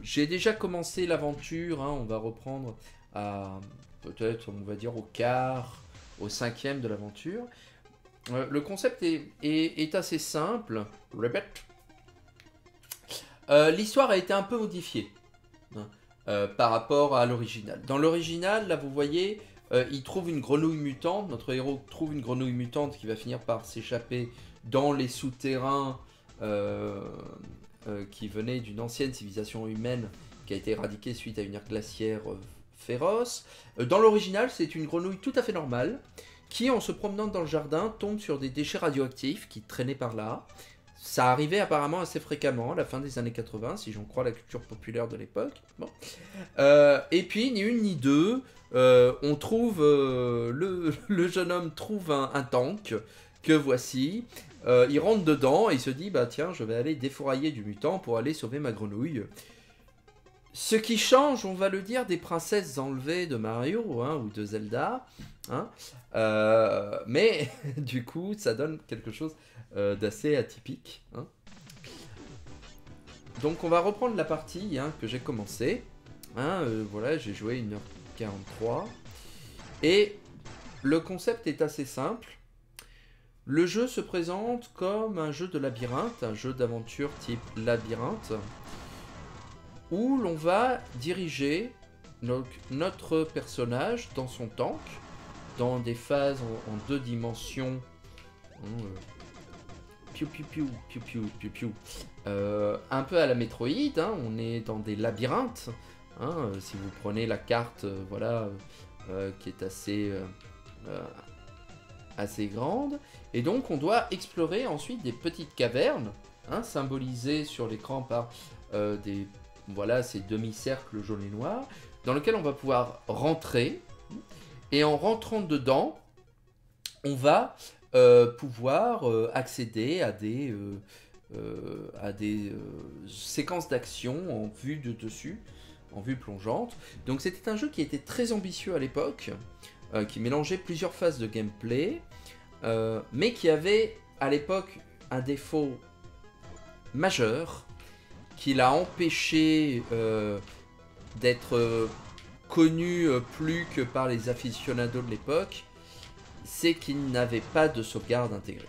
J'ai déjà commencé l'aventure. Hein, on va reprendre à peut-être, on va dire, au quart, au cinquième de l'aventure. Le concept est assez simple. L'histoire a été un peu modifiée, hein, par rapport à l'original. Dans l'original, là vous voyez, il trouve une grenouille mutante. Notre héros trouve une grenouille mutante qui va finir par s'échapper dans les souterrains qui venaient d'une ancienne civilisation humaine qui a été éradiquée suite à une ère glaciaire féroce. Dans l'original, c'est une grenouille tout à fait normale qui, en se promenant dans le jardin, tombe sur des déchets radioactifs qui traînaient par là. Ça arrivait apparemment assez fréquemment à la fin des années 80, si j'en crois la culture populaire de l'époque. Bon. Et puis, ni une ni deux, on trouve le jeune homme trouve un tank que voici. Il rentre dedans et il se dit, bah tiens, je vais aller défourailler du mutant pour aller sauver ma grenouille. Ce qui change, on va le dire, des princesses enlevées de Mario, hein, ou de Zelda. Hein, mais du coup, ça donne quelque chose d'assez atypique. Hein. Donc on va reprendre la partie, hein, que j'ai commencé. Hein, voilà, j'ai joué 1h43. Et le concept est assez simple. Le jeu se présente comme un jeu de labyrinthe, un jeu d'aventure type labyrinthe, où l'on va diriger notre personnage dans son tank, dans des phases en 2 dimensions, un peu à la Metroid, hein, on est dans des labyrinthes, hein, si vous prenez la carte, voilà, qui est assez grande, et donc on doit explorer ensuite des petites cavernes, hein, symbolisées sur l'écran par ces demi-cercles jaunes et noirs, dans lesquels on va pouvoir rentrer, et en rentrant dedans, on va pouvoir accéder à des séquences d'action en vue de dessus, en vue plongeante. Donc c'était un jeu qui était très ambitieux à l'époque, qui mélangeait plusieurs phases de gameplay, mais qui avait à l'époque un défaut majeur qui l'a empêché d'être connu plus que par les aficionados de l'époque, c'est qu'il n'avait pas de sauvegarde intégrée.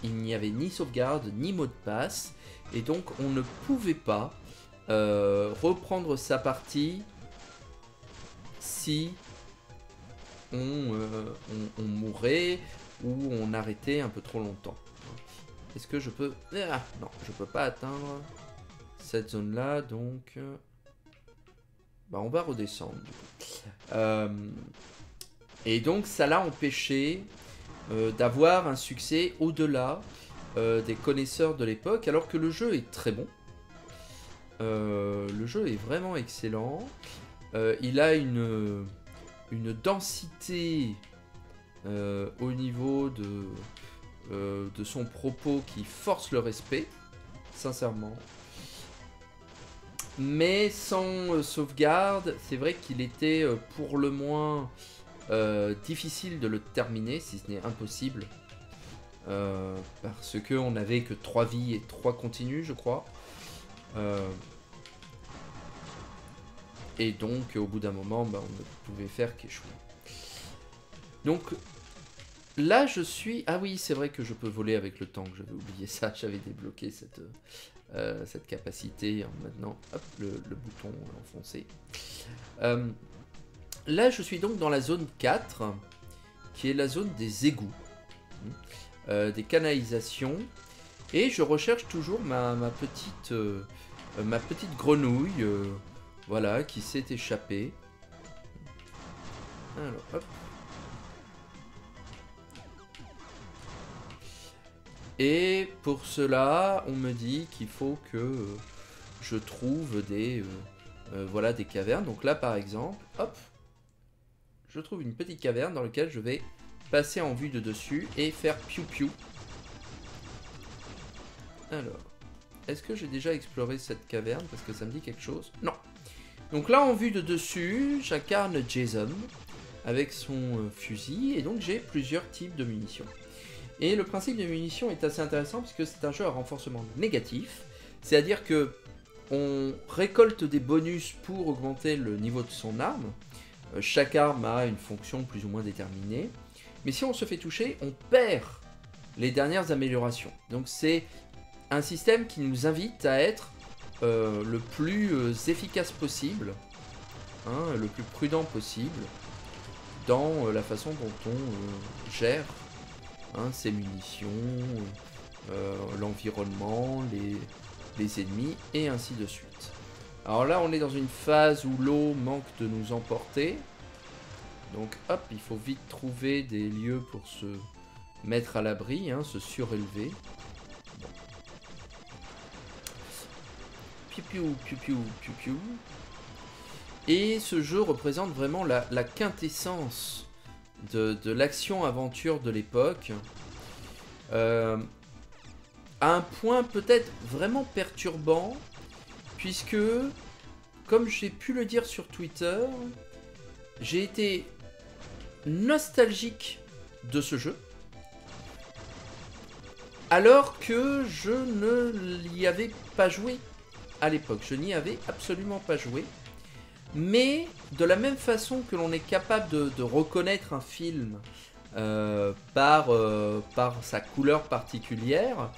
Il n'y avait ni sauvegarde ni mot de passe, et donc on ne pouvait pas reprendre sa partie si on mourait ou on arrêtait un peu trop longtemps. Est-ce que je peux... Ah, non, je peux pas atteindre cette zone-là, donc... Bah, on va redescendre. Et donc, ça l'a empêché d'avoir un succès au-delà des connaisseurs de l'époque, alors que le jeu est très bon. Le jeu est vraiment excellent. Il a une densité au niveau de son propos qui force le respect, sincèrement. Mais sans sauvegarde, c'est vrai qu'il était pour le moins difficile de le terminer, si ce n'est impossible. Parce qu'on n'avait que 3 vies et 3 continues, je crois. Et donc, au bout d'un moment, bah, on ne pouvait faire qu'échouer. Donc, là, je suis... Ah oui, c'est vrai que je peux voler avec le tank. J'avais oublié ça. J'avais débloqué cette capacité. Maintenant, hop, le bouton enfoncé. Là, je suis donc dans la zone 4, qui est la zone des égouts, des canalisations. Et je recherche toujours ma petite grenouille, voilà, qui s'est échappée. Alors, hop. Et pour cela, on me dit qu'il faut que je trouve voilà, des cavernes. Donc là, par exemple, hop, je trouve une petite caverne dans laquelle je vais passer en vue de dessus et faire piou-piou. Alors, est-ce que j'ai déjà exploré cette caverne? Parce que ça me dit quelque chose. Non. Donc là, en vue de dessus, j'incarne Jason avec son fusil. Et donc, j'ai plusieurs types de munitions. Et le principe des munitions est assez intéressant puisque c'est un jeu à renforcement négatif. C'est-à-dire que on récolte des bonus pour augmenter le niveau de son arme. Chaque arme a une fonction plus ou moins déterminée. Mais si on se fait toucher, on perd les dernières améliorations. Donc c'est un système qui nous invite à être le plus efficace possible, hein, le plus prudent possible dans la façon dont on gère ses munitions, l'environnement, les ennemis, et ainsi de suite. Alors là, on est dans une phase où l'eau manque de nous emporter. Donc hop, il faut vite trouver des lieux pour se mettre à l'abri, se surélever. Bon. Piou-piou, piou-piou, piou-piou. Et ce jeu représente vraiment la quintessence de l'action-aventure de l'époque. À un point peut-être vraiment perturbant, puisque, comme j'ai pu le dire sur Twitter, j'ai été nostalgique de ce jeu, alors que je ne l'y avais pas joué à l'époque. Je n'y avais absolument pas joué. Mais de la même façon que l'on est capable de reconnaître un film par sa couleur particulière,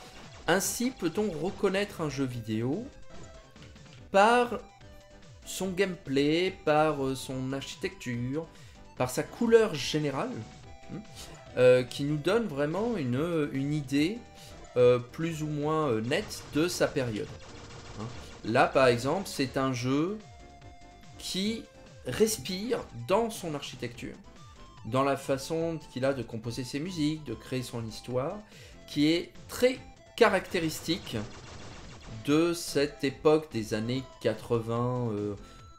ainsi peut-on reconnaître un jeu vidéo par son gameplay, par son architecture, par sa couleur générale, qui nous donne vraiment une idée plus ou moins nette de sa période. Là par exemple, c'est un jeu qui respire dans son architecture, dans la façon qu'il a de composer ses musiques, de créer son histoire, qui est très caractéristique de cette époque des années 80,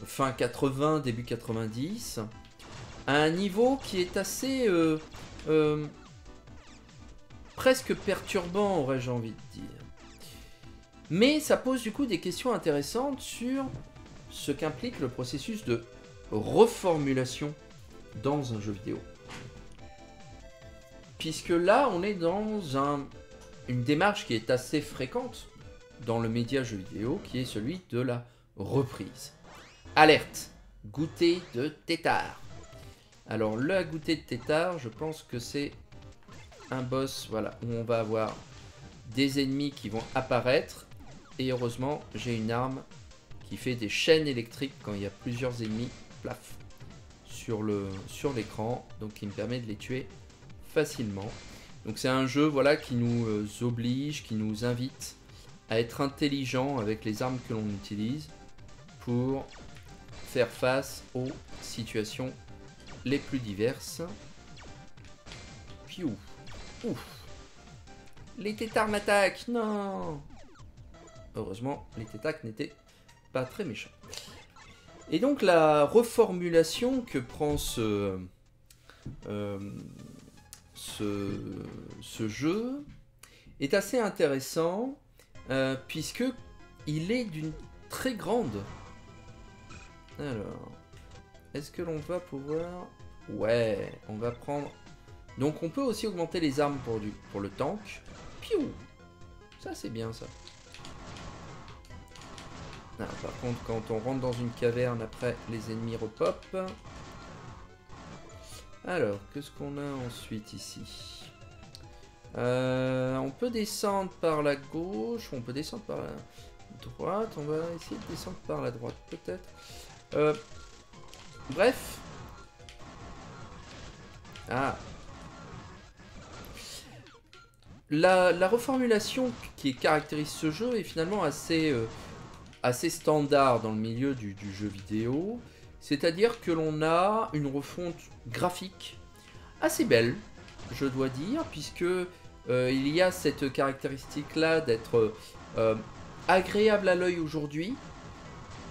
fin 80, début 90, à un niveau qui est assez presque perturbant, aurais-je envie de dire. Mais ça pose du coup des questions intéressantes sur ce qu'implique le processus de reformulation dans un jeu vidéo. Puisque là, on est dans une démarche qui est assez fréquente dans le média jeu vidéo, qui est celui de la reprise. Alerte, goûter de tétard. Alors le goûter de tétard, je pense que c'est un boss, voilà, où on va avoir des ennemis qui vont apparaître. Et heureusement, j'ai une arme qui fait des chaînes électriques quand il y a plusieurs ennemis, plaf, sur l'écran, donc qui me permet de les tuer facilement. Donc c'est un jeu, voilà, qui nous oblige, qui nous invite à être intelligent avec les armes que l'on utilise pour faire face aux situations les plus diverses. Piou. Ouf. Les tétards m'attaquent. Non. Heureusement, les tétards n'étaient pas très méchants. Et donc la reformulation que prend ce jeu est assez intéressant puisque il est d'une très grande. Alors, est-ce que l'on va pouvoir... Ouais, on va prendre... Donc on peut aussi augmenter les armes pour le tank. Piou. Ça c'est bien ça. Ah, par contre quand on rentre dans une caverne après les ennemis repopent. Alors qu'est-ce qu'on a ensuite ici? On peut descendre par la gauche, on peut descendre par la droite, on va essayer de descendre par la droite peut-être. Bref. Ah. La reformulation qui caractérise ce jeu est finalement assez standard dans le milieu du jeu vidéo. C'est-à-dire que l'on a une refonte graphique assez belle, je dois dire, puisque il y a cette caractéristique-là d'être agréable à l'œil aujourd'hui,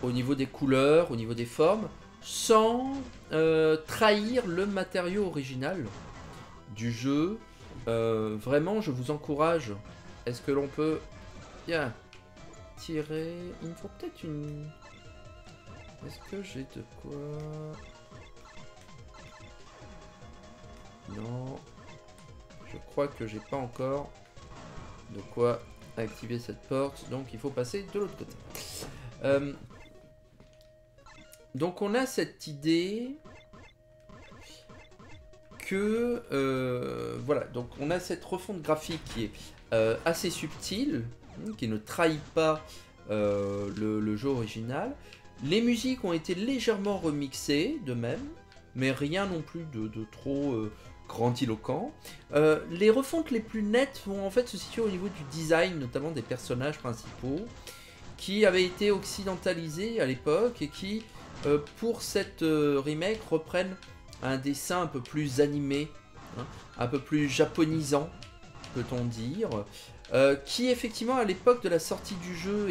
au niveau des couleurs, au niveau des formes, sans trahir le matériau original du jeu. Vraiment, je vous encourage. Est-ce que l'on peut bien tirer? Il me faut peut-être une... Est-ce que j'ai de quoi? Non. Je crois que j'ai pas encore de quoi activer cette porte. Donc il faut passer de l'autre côté. Donc on a cette idée que... voilà, donc on a cette refonte graphique qui est assez subtile, qui ne trahit pas le jeu original. Les musiques ont été légèrement remixées de même, mais rien non plus de trop grandiloquent. Les refontes les plus nettes vont en fait se situer au niveau du design, notamment des personnages principaux, qui avaient été occidentalisés à l'époque et qui, pour cette remake, reprennent un dessin un peu plus animé, hein, un peu plus japonisant, peut-on dire, qui effectivement à l'époque de la sortie du jeu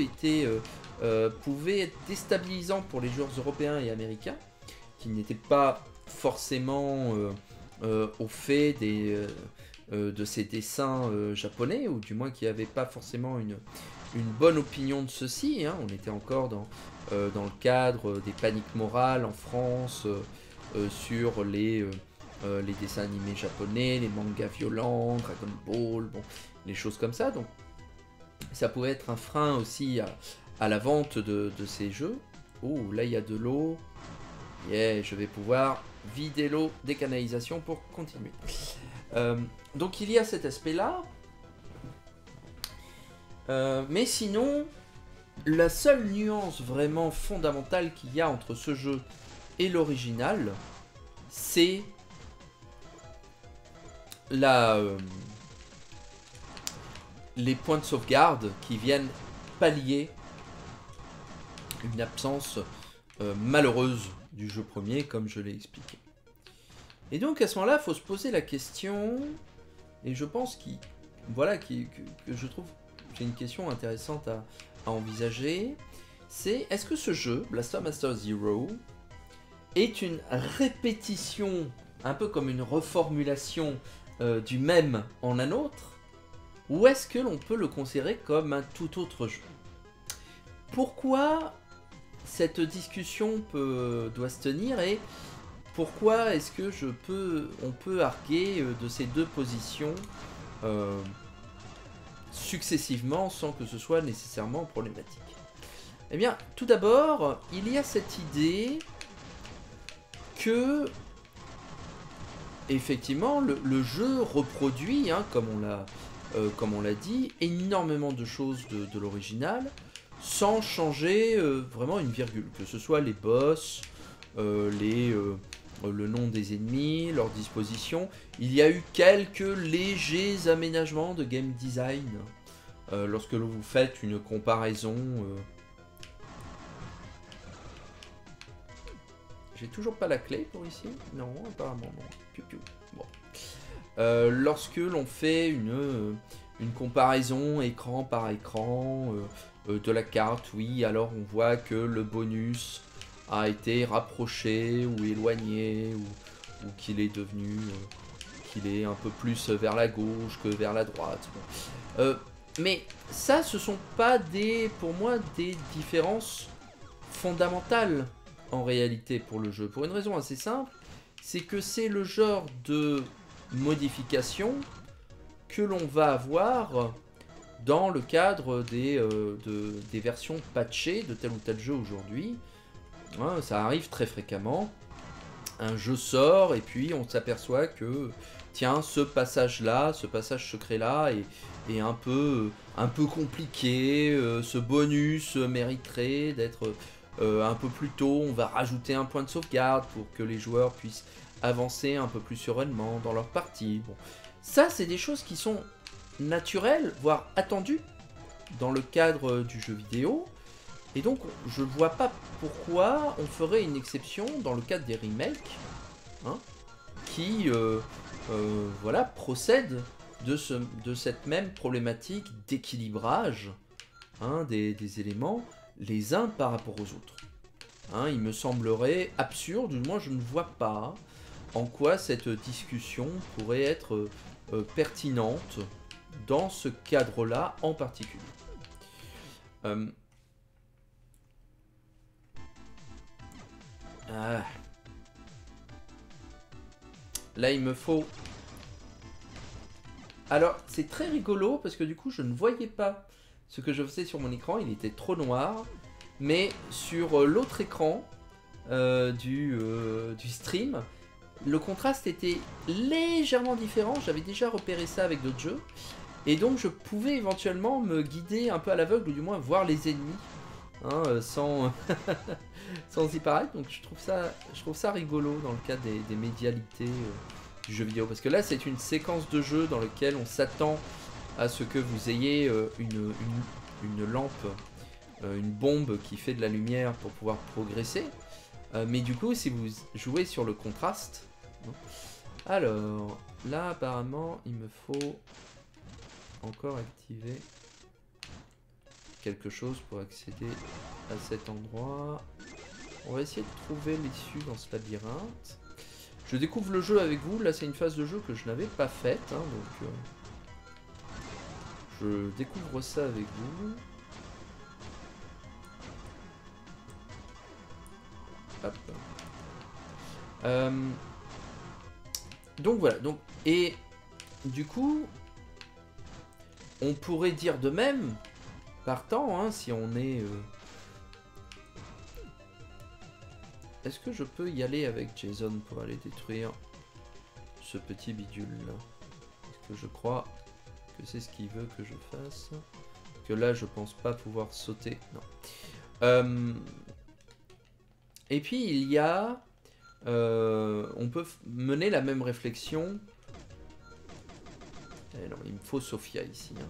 pouvait être déstabilisant pour les joueurs européens et américains, qui n'étaient pas forcément au fait de ces dessins japonais, ou du moins qui n'avaient pas forcément une bonne opinion de ceux-ci, hein. On était encore dans le cadre des paniques morales en France, sur les dessins animés japonais, les mangas violents, Dragon Ball, bon, les choses comme ça. Donc ça pouvait être un frein aussi à la vente de ces jeux. Oh, là il y a de l'eau. Yeah, je vais pouvoir vider l'eau des canalisations pour continuer. Donc il y a cet aspect-là. Mais sinon, la seule nuance vraiment fondamentale qu'il y a entre ce jeu et l'original, c'est les points de sauvegarde qui viennent pallier une absence malheureuse du jeu premier, comme je l'ai expliqué. Et donc à ce moment-là, il faut se poser la question, et je pense que je trouve que c'est une question intéressante à envisager, c'est est-ce que ce jeu, Blaster Master Zero, est une répétition, un peu comme une reformulation du même en un autre, ou est-ce que l'on peut le considérer comme un tout autre jeu? Pourquoi cette discussion doit se tenir, et pourquoi est-ce que on peut arguer de ces deux positions successivement sans que ce soit nécessairement problématique? Eh bien, tout d'abord, il y a cette idée que effectivement le jeu reproduit, hein, comme on l'a dit, énormément de choses de l'original, sans changer vraiment une virgule, que ce soit les boss, le nom des ennemis, leur disposition. Il y a eu quelques légers aménagements de game design lorsque vous faites une comparaison. J'ai toujours pas la clé pour ici. Non, apparemment non. Piu, piu. Bon. Lorsque l'on fait une comparaison écran par écran de la carte, oui, alors on voit que le bonus a été rapproché ou éloigné, ou qu'il est devenu, qu'il est un peu plus vers la gauche que vers la droite. Bon. Mais ça, ce sont pas pour moi des différences fondamentales en réalité pour le jeu. Pour une raison assez simple, c'est que c'est le genre de modification que l'on va avoir dans le cadre des versions patchées de tel ou tel jeu aujourd'hui. Hein, ça arrive très fréquemment. Un jeu sort et puis on s'aperçoit que tiens, ce passage-là, ce passage secret-là est un peu compliqué. Ce bonus mériterait d'être un peu plus tôt. On va rajouter un point de sauvegarde pour que les joueurs puissent avancer un peu plus sereinement dans leur partie. Bon. Ça, c'est des choses qui sont naturelles, voire attendues dans le cadre du jeu vidéo. Et donc, je vois pas pourquoi on ferait une exception dans le cadre des remakes, hein, qui voilà, procèdent de cette même problématique d'équilibrage, hein, des éléments les uns par rapport aux autres. Hein, il me semblerait absurde, du moins je ne vois pas en quoi cette discussion pourrait être pertinente dans ce cadre-là en particulier. Là, il me faut... Alors, c'est très rigolo parce que du coup, je ne voyais pas ce que je faisais sur mon écran. Il était trop noir. Mais sur l'autre écran du stream, le contraste était légèrement différent. J'avais déjà repéré ça avec d'autres jeux. Et donc, je pouvais éventuellement me guider un peu à l'aveugle ou du moins voir les ennemis. Hein, sans y paraître. Donc je trouve ça rigolo dans le cadre des médialités du jeu vidéo, parce que là c'est une séquence de jeu dans laquelle on s'attend à ce que vous ayez une lampe, une bombe qui fait de la lumière pour pouvoir progresser, mais du coup si vous jouez sur le contraste, hein, alors là apparemment il me faut encore activer quelque chose pour accéder à cet endroit. On va essayer de trouver l'issue dans ce labyrinthe. Je découvre le jeu avec vous. Là, c'est une phase de jeu que je n'avais pas faite. Hein, donc, je découvre ça avec vous. Hop. Donc, voilà. Donc, et du coup, on pourrait dire de même... Partant, hein, si on est... Est-ce que je peux y aller avec Jason pour aller détruire ce petit bidule là? Parce que je crois que c'est ce qu'il veut que je fasse. Que là, je pense pas pouvoir sauter. Non. Et puis, il y a... on peut mener la même réflexion. Alors, il me faut Sophia ici. Hein.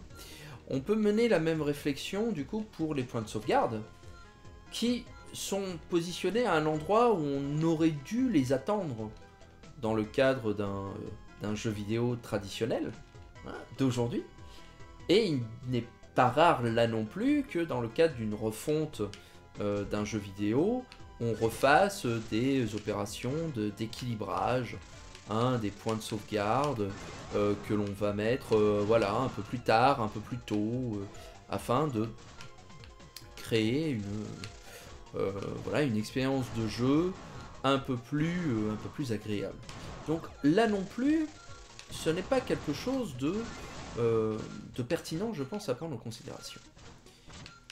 On peut mener la même réflexion du coup pour les points de sauvegarde qui sont positionnés à un endroit où on aurait dû les attendre dans le cadre d'un jeu vidéo traditionnel, hein, d'aujourd'hui. Et il n'est pas rare là non plus que dans le cadre d'une refonte d'un jeu vidéo, on refasse des opérations d'équilibrage, hein, des points de sauvegarde que l'on va mettre voilà, un peu plus tard, un peu plus tôt, afin de créer voilà, une expérience de jeu un peu plus agréable. Donc là non plus, ce n'est pas quelque chose de pertinent, je pense, à prendre en considération.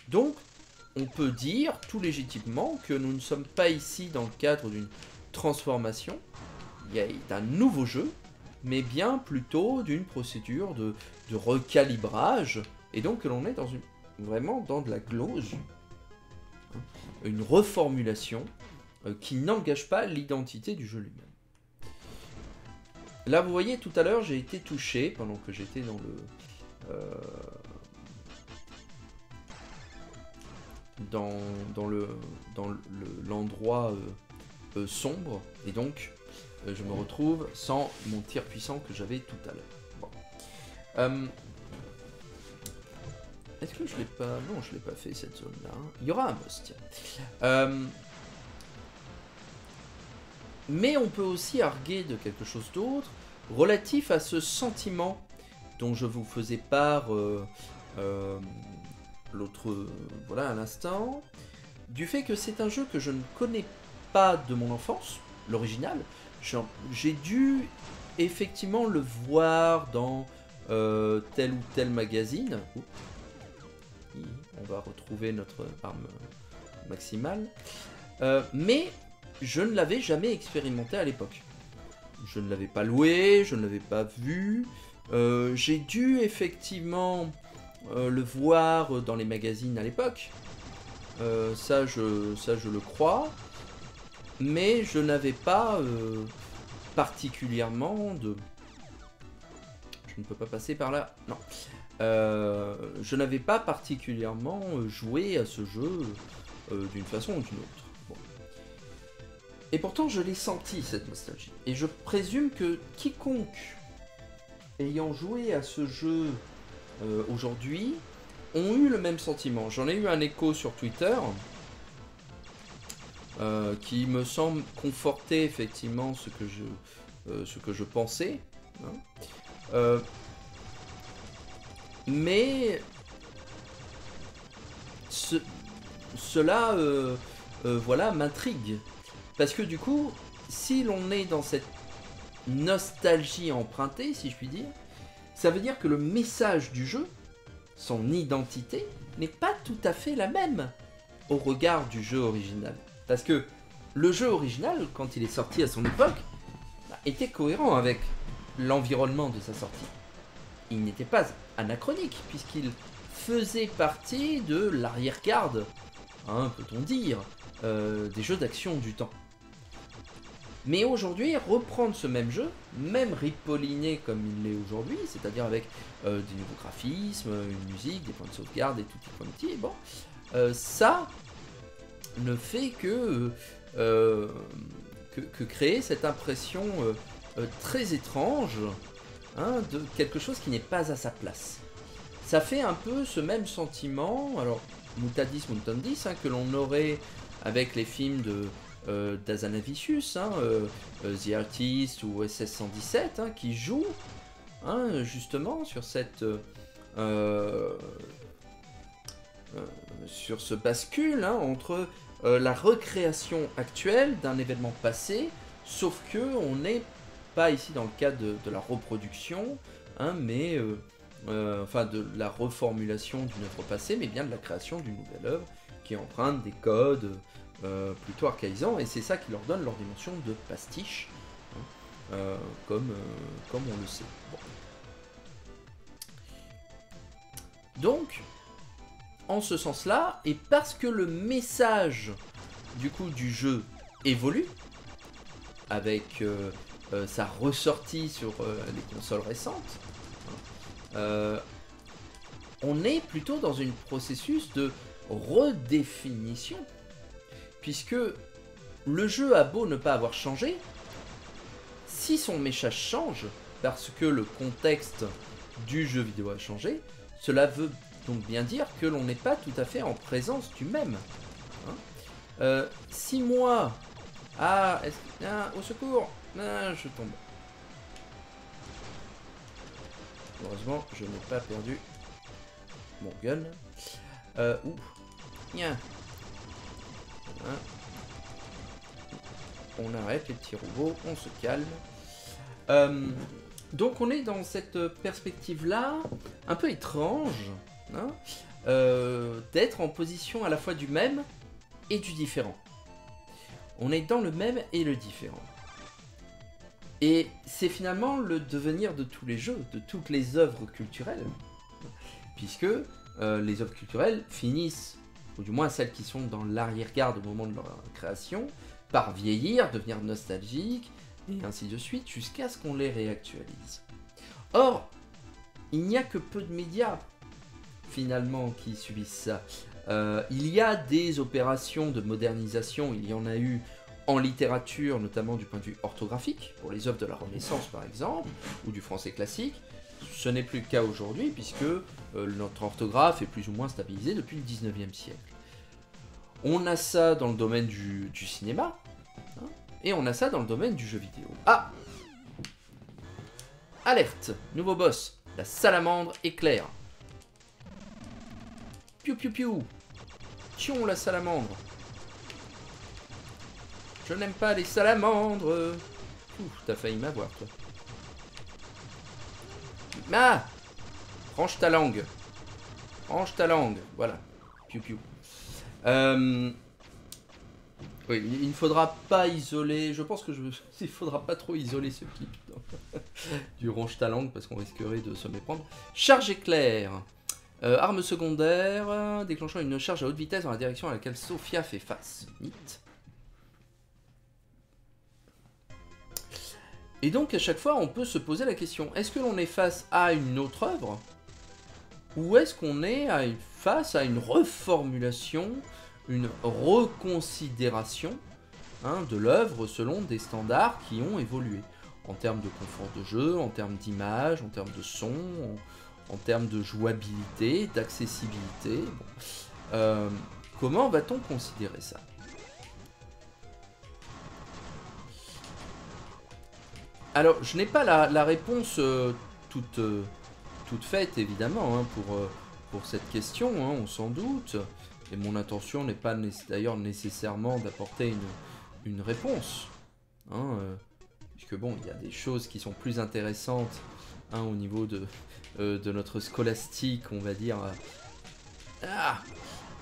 Donc, on peut dire tout légitimement que nous ne sommes pas ici dans le cadre d'une transformation, il y a un nouveau jeu, mais bien plutôt d'une procédure de recalibrage, et donc que l'on est vraiment dans de la glose, hein, une reformulation qui n'engage pas l'identité du jeu lui-même. Là, vous voyez, tout à l'heure, j'ai été touché, pendant que j'étais dans l'endroit sombre, et donc je me retrouve sans mon tir puissant que j'avais tout à l'heure. Bon. Est-ce que je l'ai pas... Non, je l'ai pas fait cette zone-là. Il y aura un boss, tiens. Mais on peut aussi arguer de quelque chose d'autre, relatif à ce sentiment dont je vous faisais part voilà, à l'instant, du fait que c'est un jeu que je ne connais pas de mon enfance, l'original. J'ai dû effectivement le voir dans tel ou tel magazine. On va retrouver notre arme maximale. Mais je ne l'avais jamais expérimenté à l'époque. Je ne l'avais pas loué, je ne l'avais pas vu. J'ai dû effectivement le voir dans les magazines à l'époque. Ça, je le crois. Mais je n'avais pas particulièrement de... Je ne peux pas passer par là. Non. Je n'avais pas particulièrement joué à ce jeu d'une façon ou d'une autre. Bon. Et pourtant, je l'ai senti, cette nostalgie. Et je présume que quiconque ayant joué à ce jeu aujourd'hui ont eu le même sentiment. J'en ai eu un écho sur Twitter qui me semble conforter effectivement ce que je pensais. Hein. Mais cela voilà, m'intrigue. Parce que du coup, si l'on est dans cette nostalgie empruntée, si je puis dire, ça veut dire que le message du jeu, son identité, n'est pas tout à fait la même au regard du jeu original. Parce que le jeu original, quand il est sorti à son époque, était cohérent avec l'environnement de sa sortie. Il n'était pas anachronique, puisqu'il faisait partie de l'arrière-garde, hein, peut-on dire, des jeux d'action du temps. Mais aujourd'hui, reprendre ce même jeu, même ripoliné comme il l'est aujourd'hui, c'est-à-dire avec des nouveaux graphismes, une musique, des points de sauvegarde et tutti quanti, bon, ça ne fait que créer cette impression très étrange, hein, de quelque chose qui n'est pas à sa place. Ça fait un peu ce même sentiment, alors mutadis mutandis, hein, que l'on aurait avec les films d'Azanavicius, hein, The Artist ou SS-117, hein, qui jouent, hein, justement sur cette sur ce bascule, hein, entre la recréation actuelle d'un événement passé, sauf que on n'est pas ici dans le cadre de la reproduction, hein, mais enfin de la reformulation d'une œuvre passée, mais bien de la création d'une nouvelle œuvre qui emprunte des codes plutôt archaïsants, et c'est ça qui leur donne leur dimension de pastiche, hein, comme on le sait. Bon. Donc, en ce sens-là, et parce que le message du coup du jeu évolue, avec sa ressortie sur les consoles récentes, on est plutôt dans un processus de redéfinition, puisque le jeu a beau ne pas avoir changé, si son message change, parce que le contexte du jeu vidéo a changé, cela veut donc bien dire que l'on n'est pas tout à fait en présence du même. Hein, si moi... Ah, au secours, je tombe. Heureusement, je n'ai pas perdu mon gun. Tiens. Voilà. On arrête les petits robots, on se calme. Donc on est dans cette perspective-là, un peu étrange, hein, d'être en position à la fois du même et du différent. On est dans le même et le différent. Et c'est finalement le devenir de tous les jeux, de toutes les œuvres culturelles. Puisque les œuvres culturelles finissent, ou du moins celles qui sont dans l'arrière-garde au moment de leur création, par vieillir, devenir nostalgiques, et ainsi de suite, jusqu'à ce qu'on les réactualise. Or, il n'y a que peu de médias, finalement, qui subissent ça. Il y a des opérations de modernisation, il y en a eu en littérature, notamment du point de vue orthographique, pour les œuvres de la Renaissance par exemple, ou du français classique. Ce n'est plus le cas aujourd'hui, puisque notre orthographe est plus ou moins stabilisée depuis le 19e siècle. On a ça dans le domaine du cinéma, hein, et on a ça dans le domaine du jeu vidéo. Ah! Alerte! Nouveau boss, la salamandre éclair. Piou piou piou! Tiens la salamandre! Je n'aime pas les salamandres! Ouf, t'as failli m'avoir, toi. Ah! Range ta langue! Range ta langue! Voilà. Piou piou. Oui, il ne faudra pas isoler. Je pense que il ne faudra pas trop isoler ce clip du range ta langue parce qu'on risquerait de se méprendre. Charge éclair. Arme secondaire, déclenchant une charge à haute vitesse dans la direction à laquelle Sophia fait face. Neat. Et donc à chaque fois on peut se poser la question, est-ce que l'on est face à une autre œuvre? Ou est-ce qu'on est face à une reformulation, une reconsidération, hein, de l'œuvre selon des standards qui ont évolué en termes de confort de jeu, en termes d'image, en termes de son, en termes de jouabilité, d'accessibilité. Bon. Comment va-t-on considérer ça? Alors, je n'ai pas la réponse toute faite, évidemment, hein, pour cette question, hein, on s'en doute. Et mon intention n'est pas d'ailleurs nécessairement d'apporter une réponse. Hein, puisque bon, il y a des choses qui sont plus intéressantes, hein, au niveau de notre scolastique, on va dire,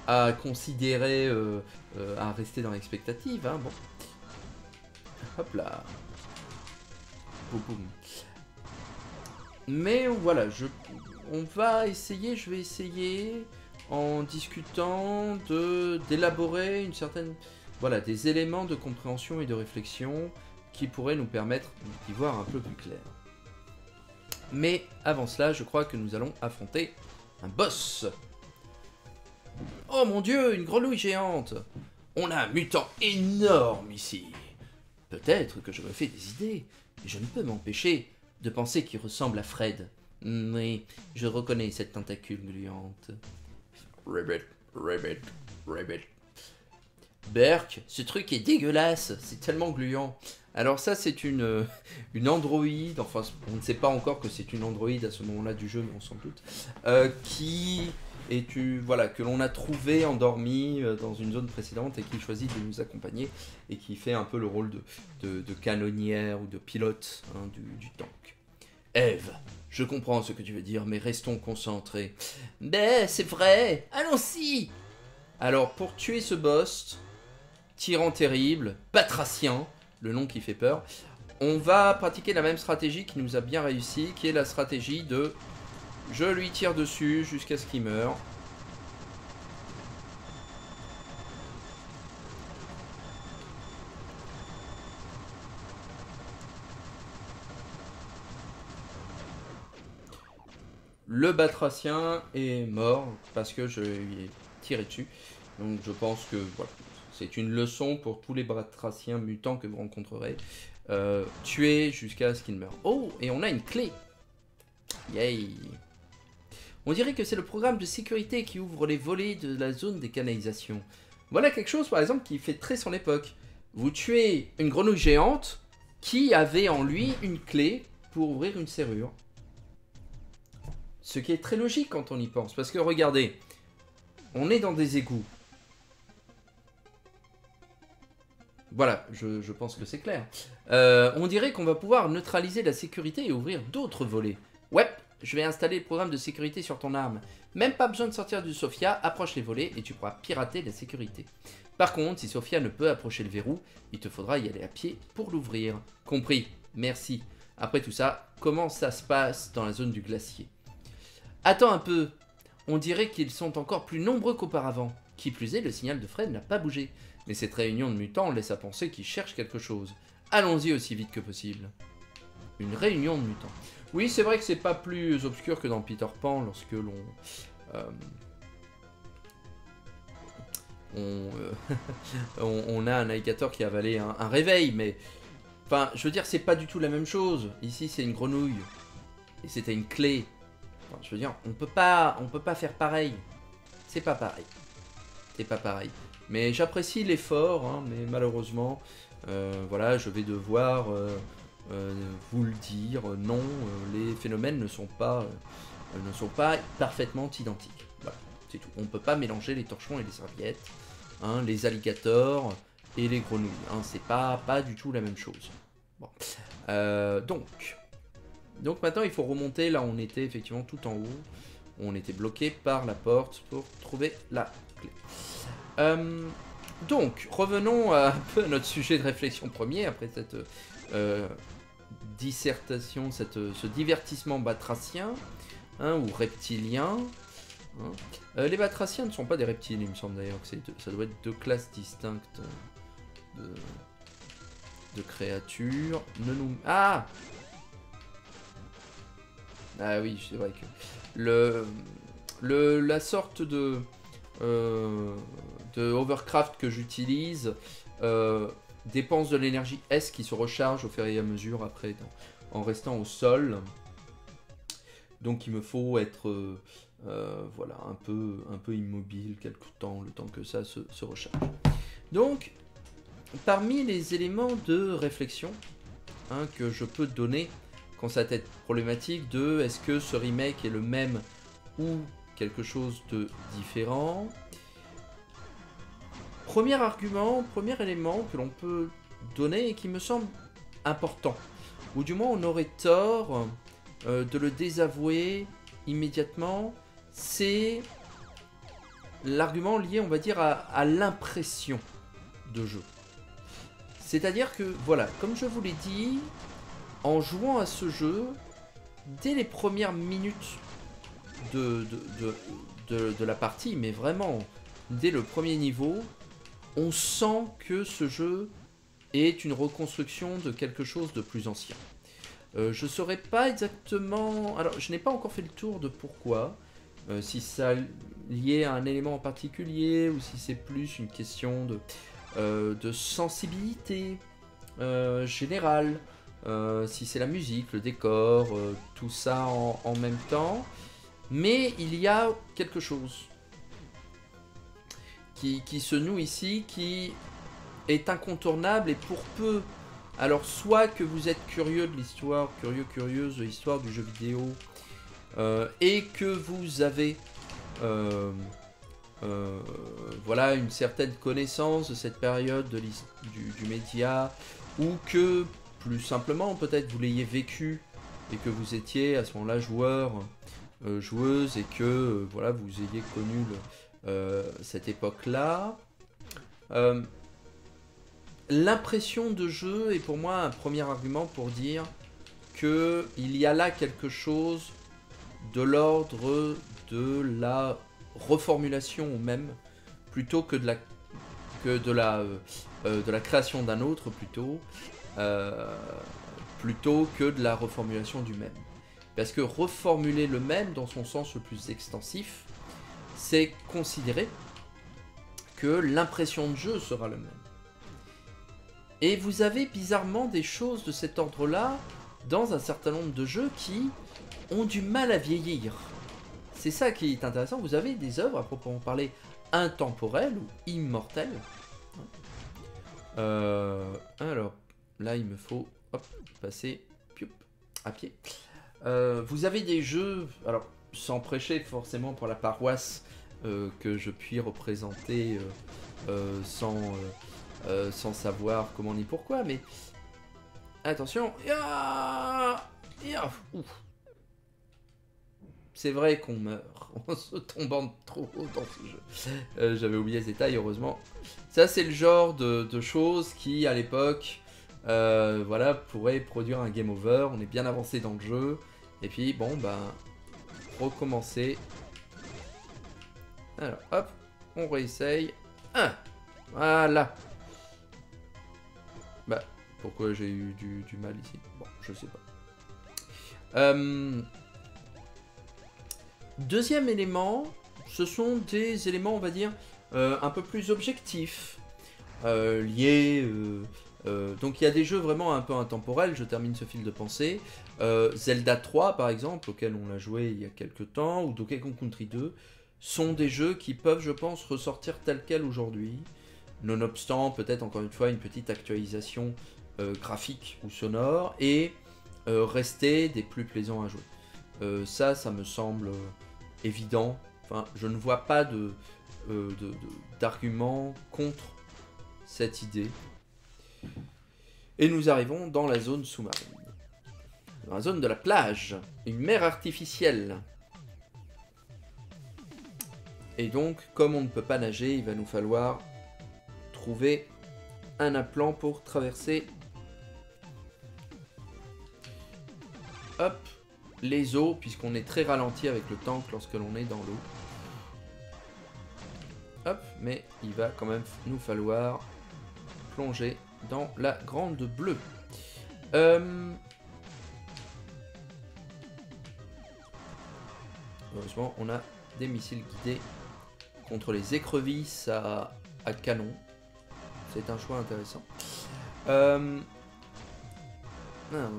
à considérer, à rester dans l'expectative. Hein, bon. Hop là. Boum, boum. Mais voilà, on va essayer, je vais essayer, en discutant, d'élaborer une certaine, voilà, des éléments de compréhension et de réflexion qui pourraient nous permettre d'y voir un peu plus clair. Mais avant cela, je crois que nous allons affronter un boss. Oh mon dieu, une grenouille géante! On a un mutant énorme ici. Peut-être que je me fais des idées, et je ne peux m'empêcher de penser qu'il ressemble à Fred. Oui, je reconnais cette tentacule gluante. Rabbit, rabbit, rabbit. Berk, ce truc est dégueulasse, c'est tellement gluant. Alors ça, c'est une androïde, enfin, on ne sait pas encore que c'est une androïde à ce moment-là du jeu, mais on s'en doute, qui est, voilà, que l'on a trouvé endormi dans une zone précédente et qui choisit de nous accompagner et qui fait un peu le rôle de canonnière ou de pilote, hein, du tank. Eve, je comprends ce que tu veux dire, mais restons concentrés. Ben, c'est vrai, allons-y. Alors, pour tuer ce boss, tyran terrible, batracien, le nom qui fait peur, on va pratiquer la même stratégie qui nous a bien réussi, qui est la stratégie de je lui tire dessus jusqu'à ce qu'il meure. Le batracien est mort parce que je lui ai tiré dessus. Donc je pense que voilà, c'est une leçon pour tous les batraciens mutants que vous rencontrerez. Tuer jusqu'à ce qu'il meure. Oh, et on a une clé. Yay. On dirait que c'est le programme de sécurité qui ouvre les volets de la zone des canalisations. Voilà quelque chose par exemple qui fait très son époque. Vous tuez une grenouille géante qui avait en lui une clé pour ouvrir une serrure. Ce qui est très logique quand on y pense. Parce que regardez, on est dans des égouts. Voilà, je pense que c'est clair. On dirait qu'on va pouvoir neutraliser la sécurité et ouvrir d'autres volets. Ouais, je vais installer le programme de sécurité sur ton arme. Même pas besoin de sortir du Sophia, approche les volets et tu pourras pirater la sécurité. Par contre, si Sophia ne peut approcher le verrou, il te faudra y aller à pied pour l'ouvrir. Compris, merci. Après tout ça, comment ça se passe dans la zone du glacier? Attends un peu, on dirait qu'ils sont encore plus nombreux qu'auparavant. Qui plus est, le signal de Fred n'a pas bougé. Mais cette réunion de mutants laisse à penser qu'ils cherchent quelque chose. Allons-y aussi vite que possible. Une réunion de mutants. Oui, c'est vrai que c'est pas plus obscur que dans Peter Pan lorsque on a un alligator qui a avalé un réveil, mais... Enfin, je veux dire, c'est pas du tout la même chose. Ici, c'est une grenouille. Et c'était une clé. Enfin, je veux dire, on peut pas faire pareil. C'est pas pareil. C'est pas pareil. Mais j'apprécie l'effort, hein, mais malheureusement, voilà, je vais devoir vous le dire. Non, les phénomènes ne sont pas parfaitement identiques. Voilà, c'est tout. On peut pas mélanger les torchons et les serviettes, hein, les alligators et les grenouilles. Hein, c'est pas du tout la même chose. Bon. Donc maintenant, il faut remonter. Là, on était effectivement tout en haut. On était bloqué par la porte pour trouver la clé. Donc, revenons un peu à notre sujet de réflexion premier, après cette dissertation, ce divertissement batracien, hein, ou reptilien. Hein. Les batraciens ne sont pas des reptiles, il me semble d'ailleurs, que ça doit être deux classes distinctes de créatures. Ah oui, c'est vrai que la sorte de Overcraft que j'utilise dépense de l'énergie S qui se recharge au fur et à mesure après en restant au sol. Donc il me faut être voilà, un peu immobile quelque temps, le temps que ça se recharge. Donc parmi les éléments de réflexion, hein, que je peux donner quand ça être problématique de est-ce que ce remake est le même ou quelque chose de différent. Premier argument, premier élément que l'on peut donner et qui me semble important, ou du moins on aurait tort de le désavouer immédiatement, c'est l'argument lié, on va dire, à l'impression de jeu. C'est-à-dire que, voilà, comme je vous l'ai dit, en jouant à ce jeu, dès les premières minutes de la partie, mais vraiment, dès le premier niveau, on sent que ce jeu est une reconstruction de quelque chose de plus ancien. Je ne saurais pas exactement... Alors, je n'ai pas encore fait le tour de pourquoi. Si ça lié à un élément en particulier, ou si c'est plus une question de sensibilité générale. Si c'est la musique, le décor, tout ça en même temps. Mais il y a quelque chose qui se noue ici, qui est incontournable et pour peu... Alors soit que vous êtes curieux de l'histoire, curieuse de l'histoire du jeu vidéo, et que vous avez voilà, une certaine connaissance de cette période du média, ou que plus simplement peut-être vous l'ayez vécu et que vous étiez à ce moment-là joueuse et que voilà, vous ayez connu cette époque-là. L'impression de jeu est pour moi un premier argument pour dire qu'il y a là quelque chose de l'ordre de la reformulation même, plutôt que de la création d'un autre plutôt que de la reformulation du même. Parce que reformuler le même dans son sens le plus extensif, c'est considérer que l'impression de jeu sera le même. Et vous avez bizarrement des choses de cet ordre-là dans un certain nombre de jeux qui ont du mal à vieillir. C'est ça qui est intéressant. Vous avez des œuvres, à proprement parler, intemporelles ou immortelles. Alors, là, il me faut passer à pied. Vous avez des jeux, alors, sans prêcher forcément pour la paroisse que je puis représenter sans savoir comment ni pourquoi, mais attention, c'est vrai qu'on meurt en se tombant trop haut dans ce jeu. J'avais oublié ce détail, heureusement. Ça, c'est le genre de choses qui, à l'époque, voilà, pourraient produire un game over. On est bien avancé dans le jeu. Et puis, bon, bah, recommencer. Alors, hop, on réessaye. Voilà. Bah, pourquoi j'ai eu du mal ici? Bon, je sais pas. Deuxième élément, ce sont des éléments, on va dire, un peu plus objectifs, liés... donc il y a des jeux vraiment un peu intemporels, je termine ce fil de pensée. Zelda 3, par exemple, auquel on l'a joué il y a quelques temps, ou Donkey Kong Country 2, sont des jeux qui peuvent, je pense, ressortir tels quels aujourd'hui, nonobstant peut-être encore une fois une petite actualisation graphique ou sonore, et rester des plus plaisants à jouer. Ça me semble évident. Enfin, je ne vois pas d'argument contre cette idée. Et nous arrivons dans la zone sous-marine. Dans la zone de la plage. Une mer artificielle. Et donc, comme on ne peut pas nager, il va nous falloir trouver un appelant pour traverser. Hop, les eaux, puisqu'on est très ralenti avec le tank lorsque l'on est dans l'eau. Hop, mais il va quand même nous falloir plonger dans la grande bleue. Heureusement, on a des missiles guidés contre les écrevisses à canon. C'est un choix intéressant.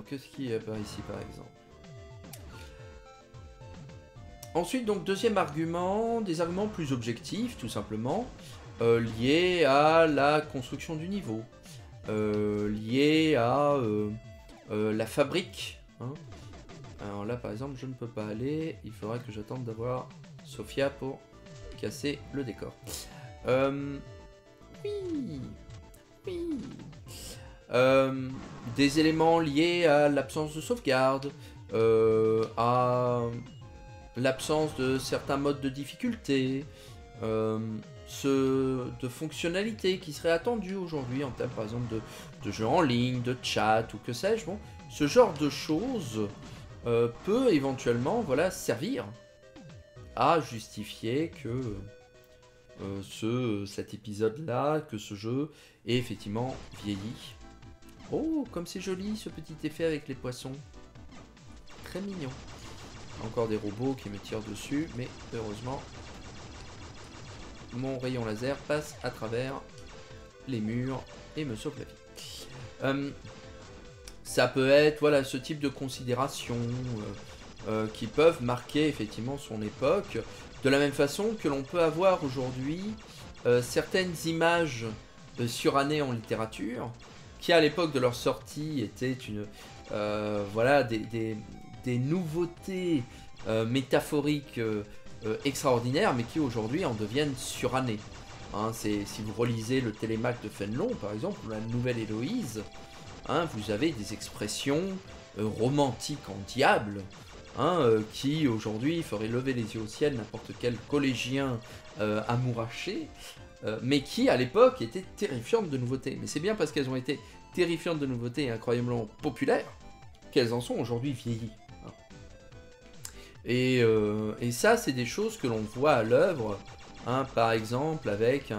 Qu'est-ce qu'il y a par ici, par exemple? Ensuite, donc, deuxième argument, des arguments plus objectifs, tout simplement, liés à la construction du niveau, liés à la fabrique. Hein. Alors là, par exemple, je ne peux pas aller, il faudra que j'attende d'avoir Sophia pour casser le décor. Oui. Des éléments liés à l'absence de sauvegarde, à l'absence de certains modes de difficulté, de fonctionnalités qui seraient attendues aujourd'hui en termes par exemple de jeux en ligne, de chat ou que sais-je. Bon, ce genre de choses peut éventuellement voilà, servir à justifier que cet épisode-là, que ce jeu est effectivement vieilli. Oh, comme c'est joli ce petit effet avec les poissons. Très mignon. Encore des robots qui me tirent dessus, mais heureusement, mon rayon laser passe à travers les murs et me sauve la vie. Ça peut être voilà, ce type de considérations qui peuvent marquer effectivement son époque, de la même façon que l'on peut avoir aujourd'hui certaines images surannées en littérature, qui à l'époque de leur sortie étaient voilà, des nouveautés métaphoriques extraordinaires, mais qui aujourd'hui en deviennent surannées. Hein, si vous relisez le Télémaque de Fénelon, par exemple, ou la Nouvelle Héloïse, hein, vous avez des expressions romantiques en diable, hein, qui aujourd'hui feraient lever les yeux au ciel n'importe quel collégien amouraché, mais qui à l'époque étaient terrifiantes de nouveautés. Mais c'est bien parce qu'elles ont été terrifiantes de nouveautés et incroyablement populaires qu'elles en sont aujourd'hui vieillies. Hein. Et ça, c'est des choses que l'on voit à l'œuvre, hein, par exemple avec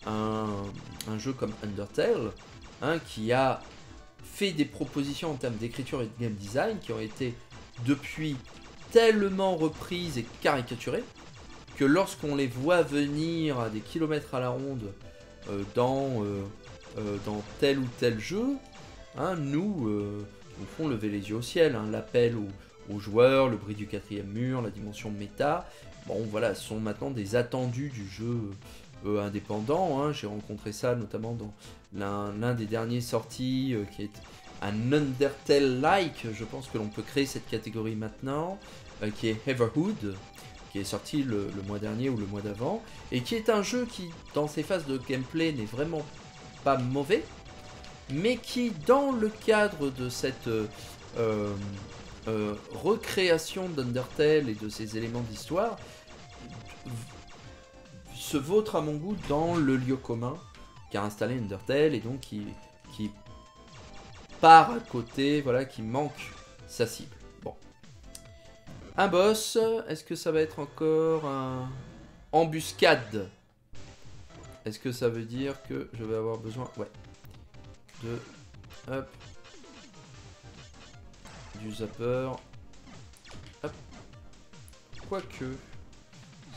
un jeu comme Undertale, hein, qui a fait des propositions en termes d'écriture et de game design qui ont été depuis tellement reprises et caricaturées que lorsqu'on les voit venir à des kilomètres à la ronde dans tel ou tel jeu, hein, nous font lever les yeux au ciel. Hein, l'appel aux joueurs, le bruit du quatrième mur, la dimension méta, bon voilà, ce sont maintenant des attendus du jeu indépendant. Hein. J'ai rencontré ça notamment dans l'un des derniers sortis qui est un Undertale-like, je pense que l'on peut créer cette catégorie maintenant, qui est Everhood, qui est sorti le mois dernier ou le mois d'avant, et qui est un jeu qui, dans ses phases de gameplay, n'est vraiment pas mauvais, mais qui, dans le cadre de cette recréation d'Undertale et de ses éléments d'histoire se vautre à mon goût dans le lieu commun qu'a installé Undertale et donc qui part à côté, voilà, qui manque sa cible. Bon. Un boss, est-ce que ça va être encore un embuscade? Est-ce que ça veut dire que je vais avoir besoin, ouais, de, hop, du zapper, hop, quoique,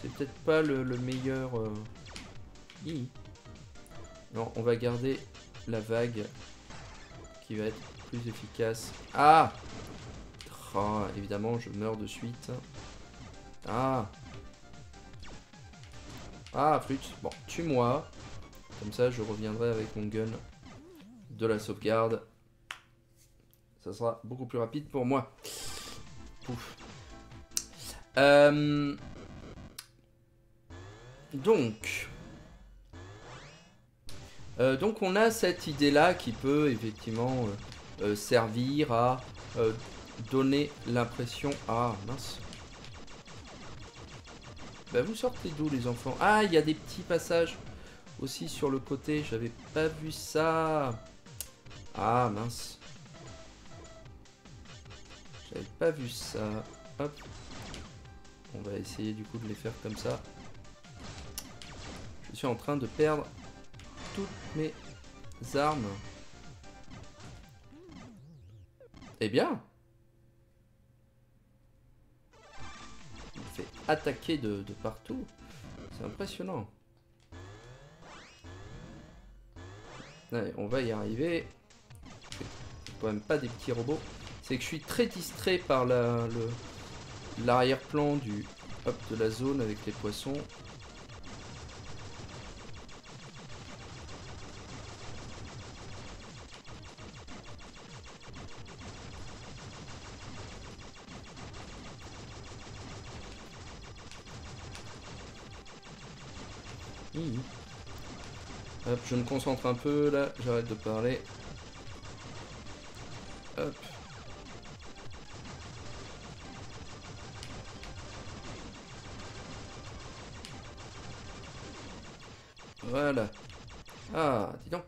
c'est peut-être pas le meilleur, non, on va garder la vague qui va être plus efficace. Ah, oh, évidemment, je meurs de suite. Ah, flûte. Bon, tue-moi. Comme ça, je reviendrai avec mon gun de la sauvegarde. Ça sera beaucoup plus rapide pour moi. Pouf. Donc on a cette idée-là qui peut effectivement servir à donner l'impression... Ah, mince. Bah vous sortez d'où les enfants? Ah, il y a des petits passages aussi sur le côté, j'avais pas vu ça. Ah, mince. J'avais pas vu ça. Hop. On va essayer du coup de les faire comme ça. Je suis en train de perdre toutes mes armes. Eh bien, il me fait attaquer de partout. C'est impressionnant. Allez, on va y arriver. Quand même pas des petits robots. C'est que je suis très distrait par l'arrière-plan de la zone avec les poissons. Hop, je me concentre un peu là, j'arrête de parler. Hop. Voilà. Ah, dis donc.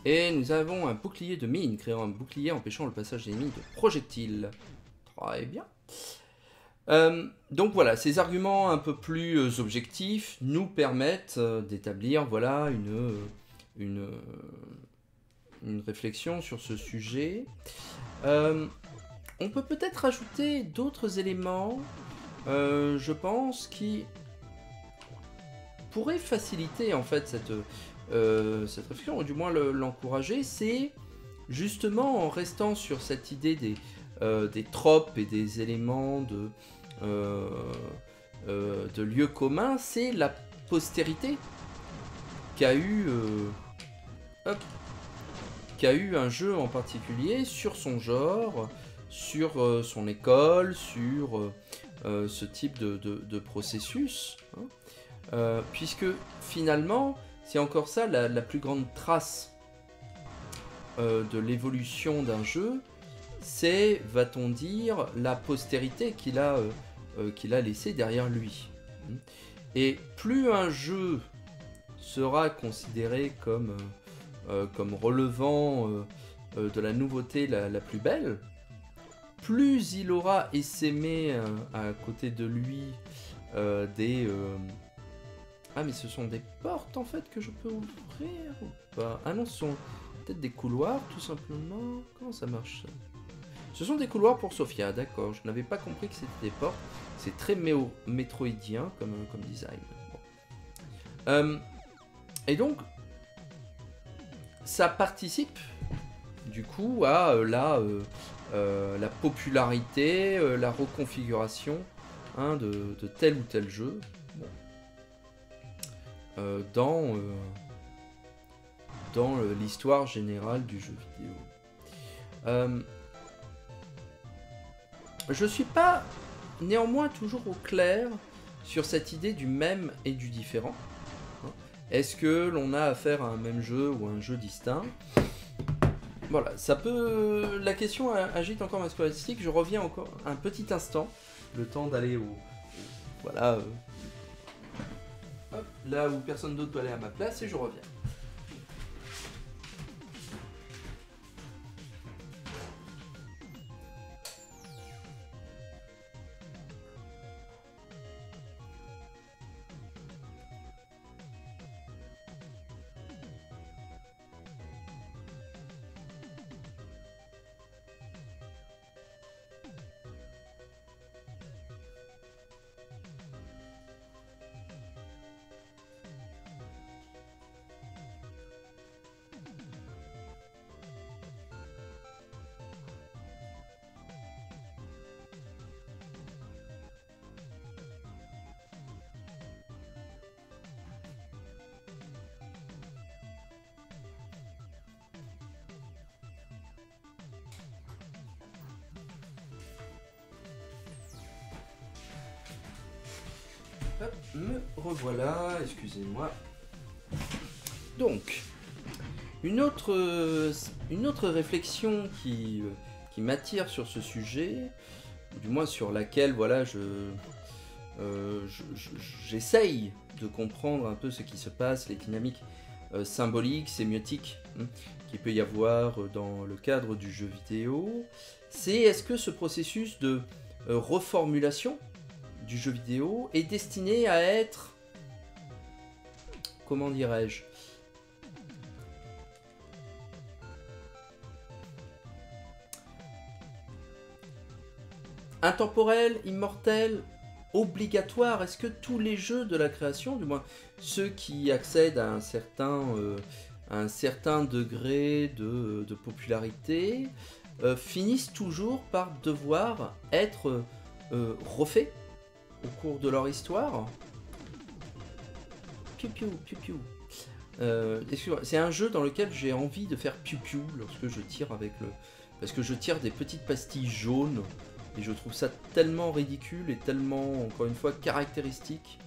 Et nous avons un bouclier de mine, créant un bouclier empêchant le passage des ennemis de projectiles. Très bien. Donc voilà, ces arguments un peu plus objectifs nous permettent d'établir voilà, une réflexion sur ce sujet. On peut peut-être ajouter d'autres éléments, je pense, qui pourraient faciliter en fait cette réflexion, ou du moins l'encourager. C'est justement en restant sur cette idée des tropes et des éléments de lieux communs, c'est la postérité qu'a eu un jeu en particulier sur son genre, sur son école, sur ce type de processus, hein, puisque finalement c'est encore ça la plus grande trace de l'évolution d'un jeu, c'est, va-t-on dire, la postérité qu'il a laissée derrière lui. Et plus un jeu sera considéré comme relevant de la nouveauté la plus belle, plus il aura essaimé à côté de lui des... Ah mais ce sont des portes en fait que je peux ouvrir ou pas? Ah non, ce sont peut-être des couloirs tout simplement. Comment ça marche ça? Ce sont des couloirs pour Sophia, d'accord. Je n'avais pas compris que c'était des portes. C'est très métroïdien comme design. Bon. Et donc, ça participe du coup à la popularité, la reconfiguration hein, de tel ou tel jeu dans l'histoire générale du jeu vidéo. Je suis pas néanmoins toujours au clair sur cette idée du même et du différent. Est-ce que l'on a affaire à un même jeu ou à un jeu distinct? Voilà, ça peut... La question agite encore ma scolastique. Je reviens encore un petit instant. Le temps d'aller au... Voilà. Hop, là où personne d'autre peut aller à ma place et je reviens. Hop, me revoilà, excusez-moi. Donc, une autre réflexion qui m'attire sur ce sujet, ou du moins sur laquelle voilà, j'essaye de comprendre un peu ce qui se passe, les dynamiques symboliques, sémiotiques qu'il peut y avoir dans le cadre du jeu vidéo, c'est est-ce que ce processus de reformulation du jeu vidéo est destiné à être, comment dirais-je, intemporel, immortel, obligatoire. Est-ce que tous les jeux de la création, du moins ceux qui accèdent à un certain degré de popularité, finissent toujours par devoir être refaits au cours de leur histoire? Piu piu, piu piu. C'est un jeu dans lequel j'ai envie de faire piu piu lorsque je tire avec le... Parce que je tire des petites pastilles jaunes et je trouve ça tellement ridicule et tellement, encore une fois, caractéristique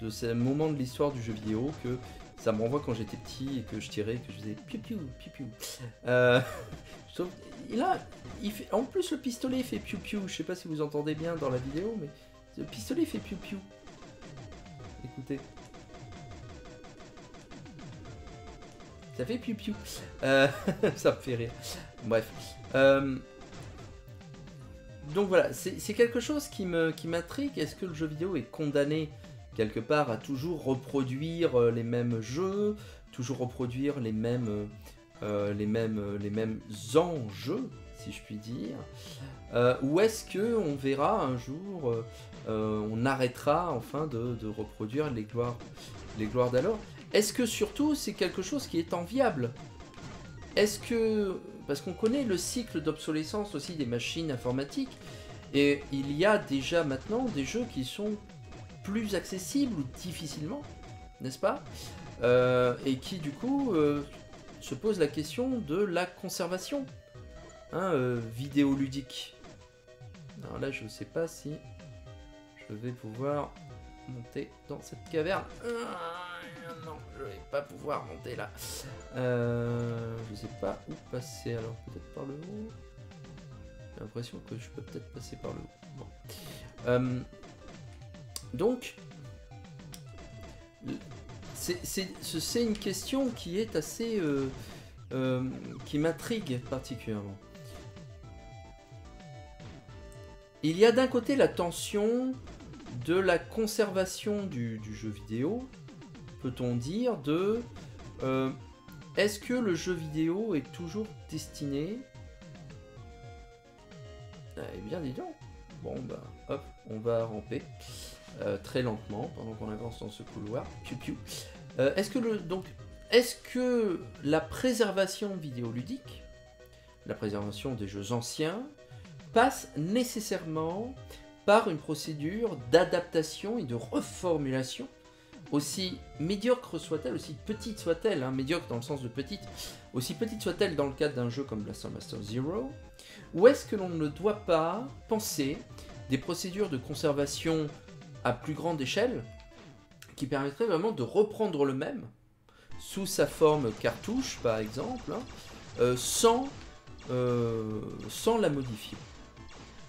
de ces moments de l'histoire du jeu vidéo que ça me renvoie quand j'étais petit et que je tirais, que je faisais piu piu, piu piu. En plus le pistolet fait piu piu, je sais pas si vous entendez bien dans la vidéo, mais le pistolet fait piu piu. Écoutez. Ça fait piu piu. Ça me fait rire. Bref. Donc voilà, c'est quelque chose qui m'intrigue. Est-ce que le jeu vidéo est condamné quelque part à toujours reproduire les mêmes jeux, toujours reproduire les mêmes enjeux, si je puis dire, ou est-ce que on verra un jour, on arrêtera enfin de reproduire les gloires d'alors? Est-ce que surtout c'est quelque chose qui est enviable? Est-ce que, parce qu'on connaît le cycle d'obsolescence aussi des machines informatiques, et il y a déjà maintenant des jeux qui sont plus accessibles ou difficilement, n'est-ce pas, et qui du coup se pose la question de la conservation vidéoludique. Alors là, je ne sais pas si je vais pouvoir monter dans cette caverne. Non, je vais pas pouvoir monter là. Je sais pas où passer, alors peut-être par le haut. J'ai l'impression que je peux peut-être passer par le haut. Bon. Donc, c'est une question qui est assez... qui m'intrigue particulièrement. Il y a d'un côté la tension de la conservation du jeu vidéo, peut-on dire, de... est-ce que le jeu vidéo est toujours destiné... Eh bien, dis donc. Bon, bah, hop, on va ramper très lentement pendant qu'on avance dans ce couloir. Piu piu. Est-ce que la préservation vidéoludique, la préservation des jeux anciens, passe nécessairement par une procédure d'adaptation et de reformulation, aussi médiocre soit-elle, aussi petite soit-elle, hein, médiocre dans le sens de petite, aussi petite soit-elle dans le cadre d'un jeu comme Blaster Master Zero, ou est-ce que l'on ne doit pas penser des procédures de conservation à plus grande échelle qui permettraient vraiment de reprendre le même sous sa forme cartouche par exemple, hein, sans la modifier.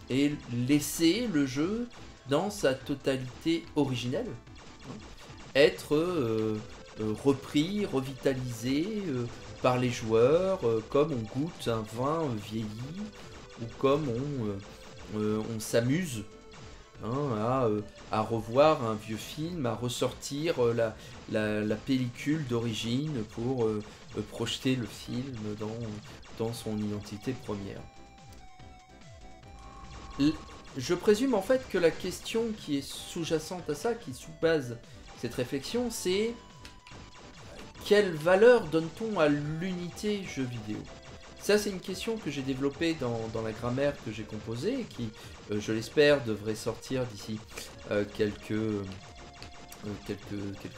Et laisser le jeu dans sa totalité originelle, hein, être repris, revitalisé par les joueurs, comme on goûte un vin vieilli, ou comme on s'amuse, hein, à revoir un vieux film, à ressortir la pellicule d'origine pour projeter le film dans son identité première. Je présume en fait que la question qui est sous-jacente à ça, qui sous-base cette réflexion, c'est quelle valeur donne-t-on à l'unité jeu vidéo? Ça, c'est une question que j'ai développée dans la grammaire que j'ai composée et qui, je l'espère, devrait sortir d'ici quelques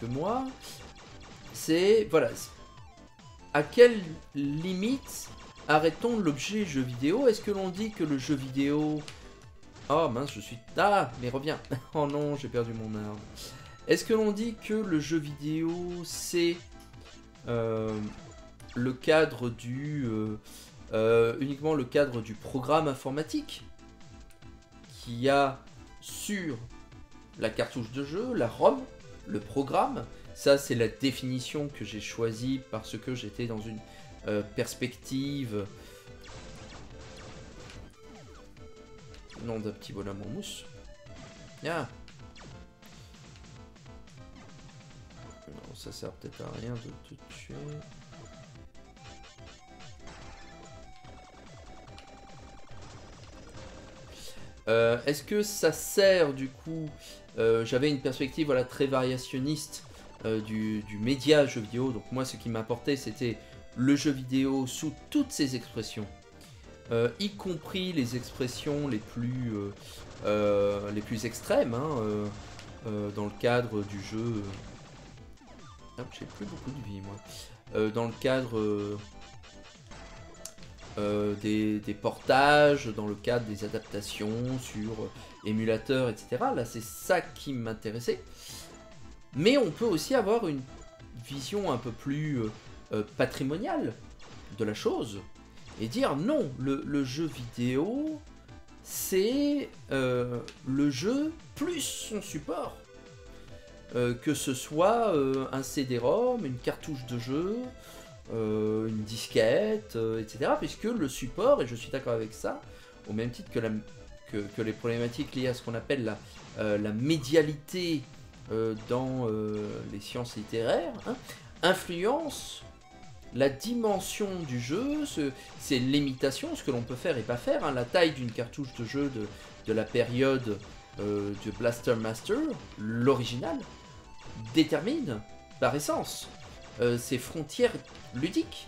mois. C'est, voilà, à quelle limite arrête-t-on l'objet jeu vidéo? Est-ce que l'on dit que le jeu vidéo... Oh mince, je suis... Ah, mais reviens. Oh non, j'ai perdu mon arme. Est-ce que l'on dit que le jeu vidéo, c'est le cadre du... uniquement le cadre du programme informatique qu'il y a sur la cartouche de jeu, la ROM, le programme? Ça, c'est la définition que j'ai choisie parce que j'étais dans une perspective... Nom d'un petit bonhomme en mousse. Ah. Non, ça sert peut-être à rien de te tuer. Est-ce que ça sert du coup... J'avais une perspective voilà, très variationniste du média jeu vidéo. Donc moi, ce qui m'importait, c'était le jeu vidéo sous toutes ses expressions. Y compris les expressions les plus extrêmes, hein, dans le cadre du jeu... Hop, j'ai plus beaucoup de vie, moi. Dans le cadre des portages, dans le cadre des adaptations sur émulateurs, etc. Là, c'est ça qui m'intéressait. Mais on peut aussi avoir une vision un peu plus patrimoniale de la chose. Et dire non, le jeu vidéo, c'est le jeu plus son support. Que ce soit un CD-ROM, une cartouche de jeu, une disquette, etc. Puisque le support, et je suis d'accord avec ça, au même titre que les problématiques liées à ce qu'on appelle la médialité dans les sciences littéraires, hein, influence la dimension du jeu, ses limitations, ce que l'on peut faire et pas faire, hein, la taille d'une cartouche de jeu de la période de Blaster Master, l'original, détermine par essence ses frontières ludiques,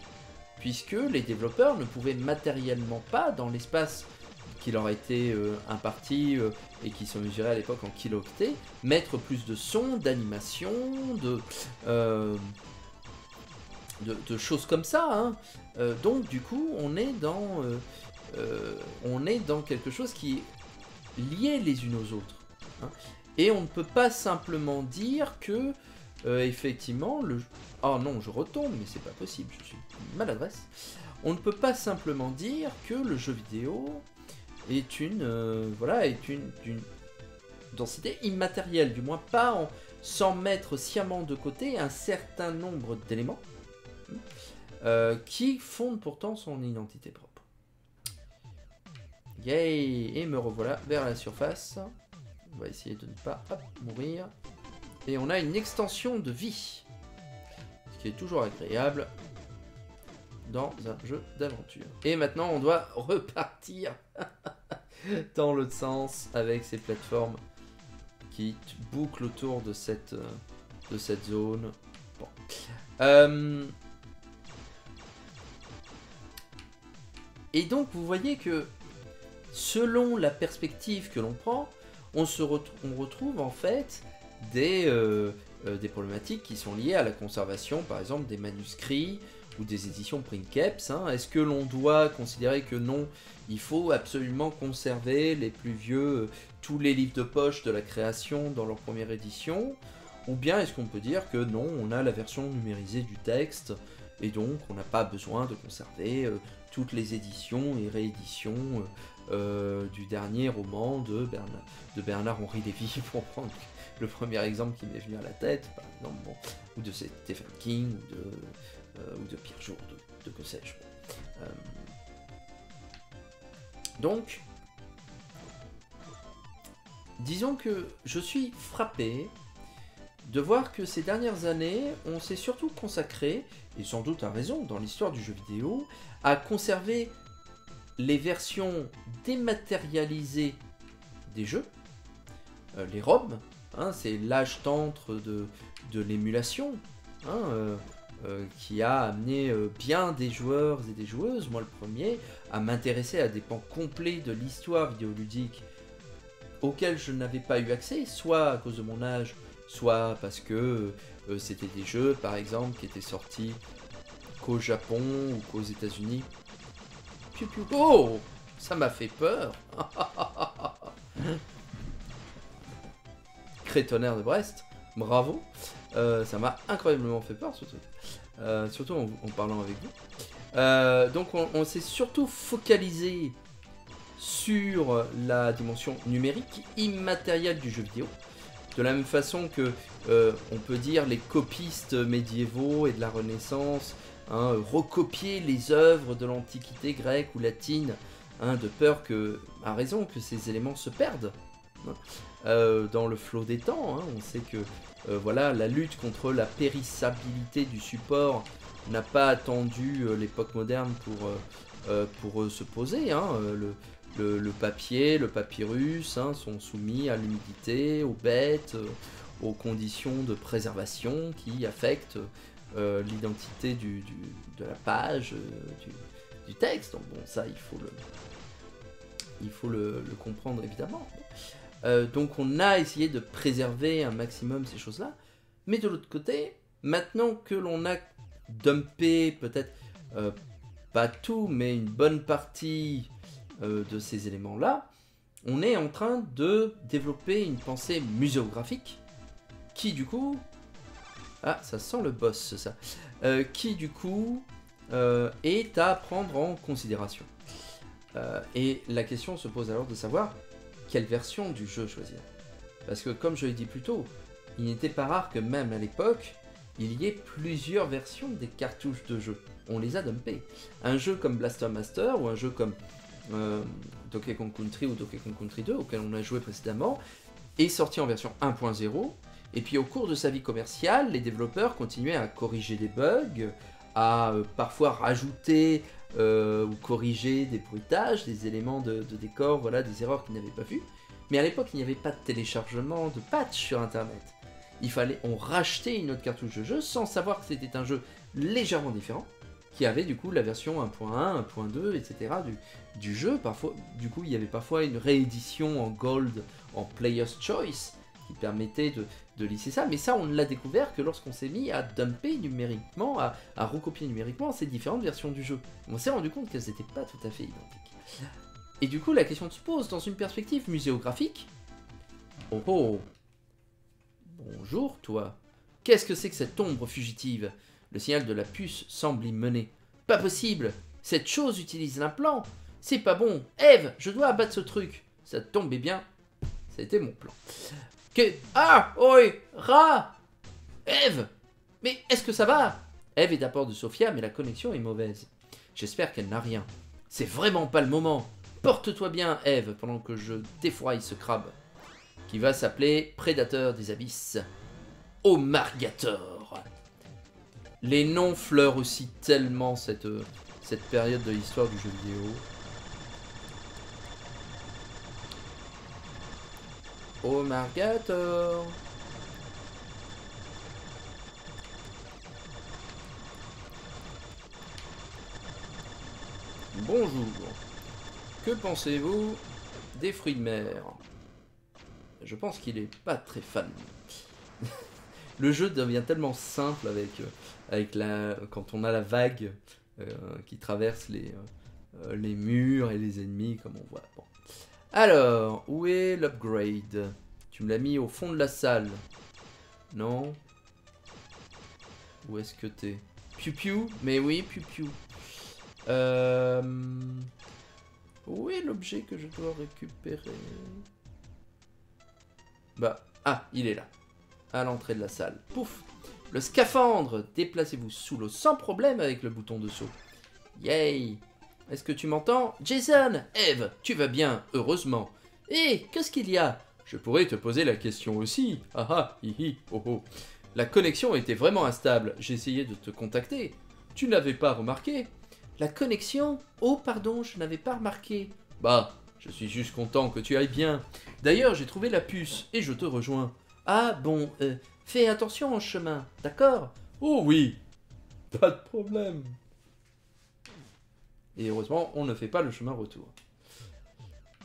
puisque les développeurs ne pouvaient matériellement pas, dans l'espace qui leur a été imparti et qui se mesurait à l'époque en kilooctets, mettre plus de sons, d'animations, de choses comme ça, hein. Donc du coup on est dans quelque chose qui est lié les unes aux autres, hein. Et on ne peut pas simplement dire que effectivement oh non, je retombe, mais c'est pas possible, je suis maladresse. On ne peut pas simplement dire que le jeu vidéo est voilà, est d'une densité immatérielle, du moins pas sans mettre sciemment de côté un certain nombre d'éléments qui fondent pourtant son identité propre. Yay! Et me revoilà vers la surface. On va essayer de ne pas mourir. Et on a une extension de vie, ce qui est toujours agréable dans un jeu d'aventure. Et maintenant on doit repartir dans l'autre sens avec ces plateformes qui bouclent autour de cette zone. Bon. Et donc vous voyez que selon la perspective que l'on prend, on retrouve en fait des problématiques qui sont liées à la conservation, par exemple des manuscrits ou des éditions Princeps, hein. Est-ce que l'on doit considérer que non, il faut absolument conserver les plus vieux, tous les livres de poche de la création dans leur première édition? Ou bien est-ce qu'on peut dire que non, on a la version numérisée du texte et donc on n'a pas besoin de conserver toutes les éditions et rééditions du dernier roman de Bernard-Henri Lévy, pour prendre le premier exemple qui m'est venu à la tête, par exemple, bon, ou de Stephen King, ou de Pierre Jour, de que sais-je. Donc, disons que je suis frappé de voir que ces dernières années, on s'est surtout consacré, et sans doute à raison dans l'histoire du jeu vidéo, à conserver les versions dématérialisées des jeux, les ROM, hein, c'est l'âge d'antre de l'émulation, hein, qui a amené bien des joueurs et des joueuses, moi le premier, à m'intéresser à des pans complets de l'histoire vidéoludique auxquels je n'avais pas eu accès, soit à cause de mon âge, soit parce que c'était des jeux, par exemple, qui étaient sortis qu'au Japon ou qu'aux États-Unis. Piu piu. Oh, ça m'a fait peur. Crétonnerre de Brest, bravo. Ça m'a incroyablement fait peur, surtout en parlant avec vous. Donc on s'est surtout focalisé sur la dimension numérique, immatérielle du jeu vidéo. De la même façon que on peut dire les copistes médiévaux et de la Renaissance, hein, recopier les œuvres de l'Antiquité grecque ou latine, hein, de peur que, à raison, que ces éléments se perdent. Dans le flot des temps, hein, on sait que voilà, la lutte contre la périssabilité du support n'a pas attendu l'époque moderne pour se poser. Hein, le papier, le papyrus, hein, sont soumis à l'humidité, aux bêtes, aux conditions de préservation qui affectent l'identité de la page, du texte. Donc bon, ça, il faut le comprendre évidemment. Donc on a essayé de préserver un maximum ces choses-là. Mais de l'autre côté, maintenant que l'on a dumpé peut-être pas tout, mais une bonne partie de ces éléments-là, on est en train de développer une pensée muséographique qui du coup... Ah, ça sent le boss, ça. Qui du coup est à prendre en considération. Et la question se pose alors de savoir quelle version du jeu choisir. Parce que comme je l'ai dit plus tôt, il n'était pas rare que même à l'époque, il y ait plusieurs versions des cartouches de jeu. On les a dumpées. Un jeu comme Blaster Master ou un jeu comme Donkey Kong Country ou Donkey Kong Country 2, auquel on a joué précédemment, est sorti en version 1.0, et puis au cours de sa vie commerciale, les développeurs continuaient à corriger des bugs, à parfois rajouter ou corriger des bruitages, des éléments de décor, voilà, des erreurs qu'ils n'avaient pas vues. Mais à l'époque, il n'y avait pas de téléchargement, de patch sur internet. On rachetait une autre cartouche de jeu sans savoir que c'était un jeu légèrement différent, qui avait du coup la version 1.1, 1.2, etc. du jeu. Parfois, du coup, il y avait parfois une réédition en gold, en Player's Choice, qui permettait de lisser ça. Mais ça, on ne l'a découvert que lorsqu'on s'est mis à dumper numériquement, à recopier numériquement ces différentes versions du jeu. On s'est rendu compte qu'elles n'étaient pas tout à fait identiques. Et du coup, la question se pose dans une perspective muséographique. Oh oh! Bonjour, toi. Qu'est-ce que c'est que cette ombre fugitive? Le signal de la puce semble y mener. Pas possible! Cette chose utilise l'implant! C'est pas bon! Eve, je dois abattre ce truc! Ça tombait bien. C'était mon plan. Ah! Oi! Rat! Eve! Mais est-ce que ça va? Eve est à bord de Sophia, mais la connexion est mauvaise. J'espère qu'elle n'a rien. C'est vraiment pas le moment. Porte-toi bien, Eve, pendant que je défroye ce crabe, qui va s'appeler Prédateur des Abysses. Omargator. Les noms fleurent aussi tellement cette période de l'histoire du jeu vidéo. Omargator. Bonjour. Que pensez-vous des fruits de mer? Je pense qu'il est pas très fan. Le jeu devient tellement simple quand on a la vague qui traverse les murs et les ennemis, comme on voit. Bon. Alors, où est l'upgrade? Tu me l'as mis au fond de la salle. Non? Où est-ce que t'es? Piu piu, mais oui, piu piu. Où est l'objet que je dois récupérer? Bah, ah, il est là. À l'entrée de la salle. Pouf! Le scaphandre! Déplacez-vous sous l'eau sans problème avec le bouton de saut. Yay! Est-ce que tu m'entends? Jason! Eve, tu vas bien, heureusement. Hé, qu'est-ce qu'il y a? Je pourrais te poser la question aussi. Ah ah, hihi, oh oh. La connexion était vraiment instable. J'ai essayé de te contacter. Tu n'avais pas remarqué? La connexion? Oh, pardon, je n'avais pas remarqué. Bah, je suis juste content que tu ailles bien. D'ailleurs, j'ai trouvé la puce et je te rejoins. Ah, bon, fais attention au chemin, d'accord? Oh oui, pas de problème. Et heureusement, on ne fait pas le chemin retour.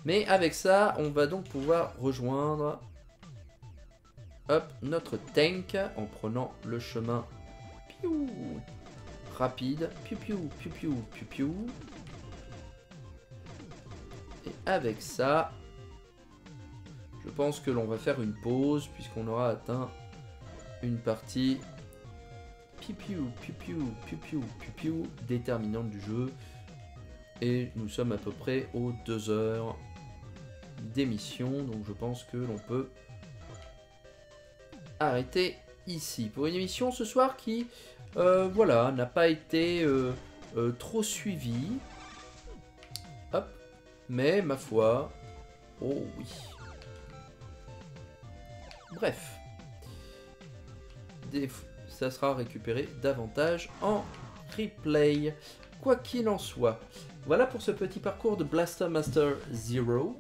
Mais avec ça, on va donc pouvoir rejoindre hop, notre tank en prenant le chemin piou, rapide. Piou piou, piou piou, piou piou. Et avec ça, je pense que l'on va faire une pause puisqu'on aura atteint une partie piou piou, piou piou, piou piou, piou piou, déterminante du jeu. Et nous sommes à peu près aux 2 heures d'émission, donc je pense que l'on peut arrêter ici pour une émission ce soir qui, voilà, n'a pas été trop suivie. Hop, mais ma foi, oh oui. Bref, ça sera récupéré davantage en replay. Quoi qu'il en soit, voilà pour ce petit parcours de Blaster Master Zero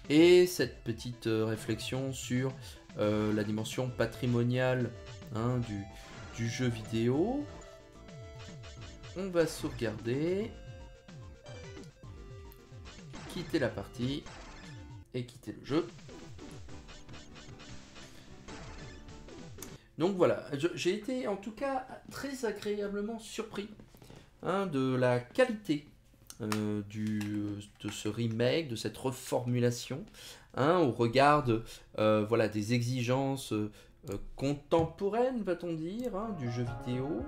et cette petite réflexion sur la dimension patrimoniale hein, du jeu vidéo. On va sauvegarder, quitter la partie et quitter le jeu. Donc voilà, j'ai été en tout cas très agréablement surpris hein, de la qualité de ce remake, de cette reformulation, hein, au regard de, voilà, des exigences contemporaines, va-t-on dire, hein, du jeu vidéo.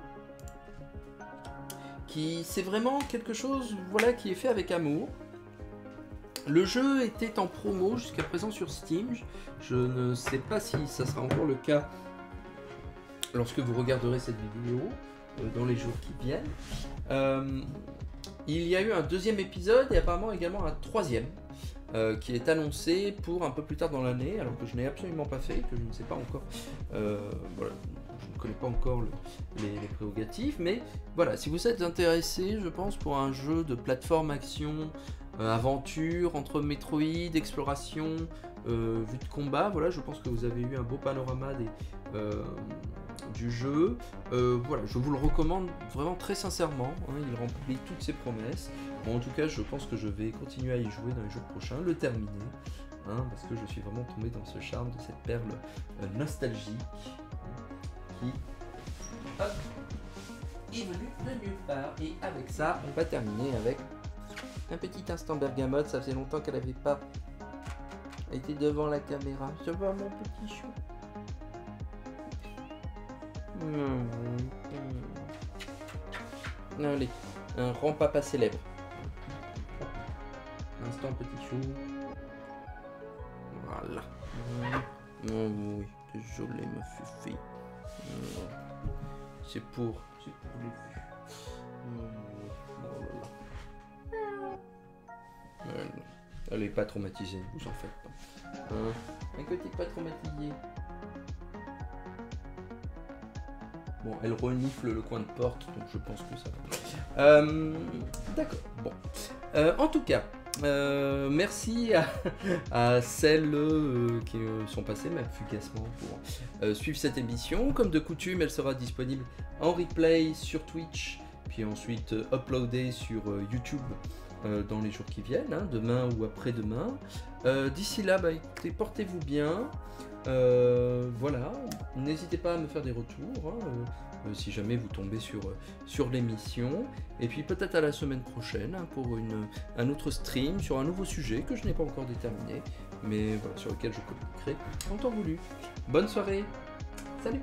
C'est vraiment quelque chose voilà, qui est fait avec amour. Le jeu était en promo jusqu'à présent sur Steam. Je ne sais pas si ça sera encore le cas lorsque vous regarderez cette vidéo dans les jours qui viennent. Il y a eu un 2e épisode et apparemment également un 3e qui est annoncé pour un peu plus tard dans l'année, alors que je n'ai absolument pas fait, que je ne sais pas encore. Voilà, je ne connais pas encore les prérogatives, mais voilà, si vous êtes intéressé, je pense, pour un jeu de plateforme action, aventure, entre Metroid, exploration, vue de combat, voilà, je pense que vous avez eu un beau panorama du jeu. Voilà, je vous le recommande vraiment très sincèrement, hein, il remplit toutes ses promesses. Bon, en tout cas, je pense que je vais continuer à y jouer dans les jours prochains, le terminer, hein, parce que je suis vraiment tombé dans ce charme de cette perle nostalgique qui hop, est venue de nulle part. Et avec ça, on va terminer avec un petit instant bergamote. Ça faisait longtemps qu'elle n'avait pas été devant la caméra. Ça va, mon petit chou? Allez, un rond papa célèbre. Instant petit chou. Voilà. Oh oui, désolé ma fifi. C'est pour les vues. Oh là là. Elle est pas traumatisée, vous en faites pas. Un côté pas traumatisé. Bon, elle renifle le coin de porte, donc je pense que ça va. D'accord, bon. En tout cas, merci à celles qui sont passées, même fugacement, pour suivre cette émission. Comme de coutume, elle sera disponible en replay sur Twitch, puis ensuite uploadée sur YouTube dans les jours qui viennent, hein, demain ou après-demain. D'ici là, bah, écoutez, portez-vous bien. Voilà, n'hésitez pas à me faire des retours hein, si jamais vous tombez sur l'émission, et puis peut-être à la semaine prochaine hein, pour un autre stream sur un nouveau sujet que je n'ai pas encore déterminé, mais voilà, sur lequel je communiquerai en temps voulu. Bonne soirée, salut.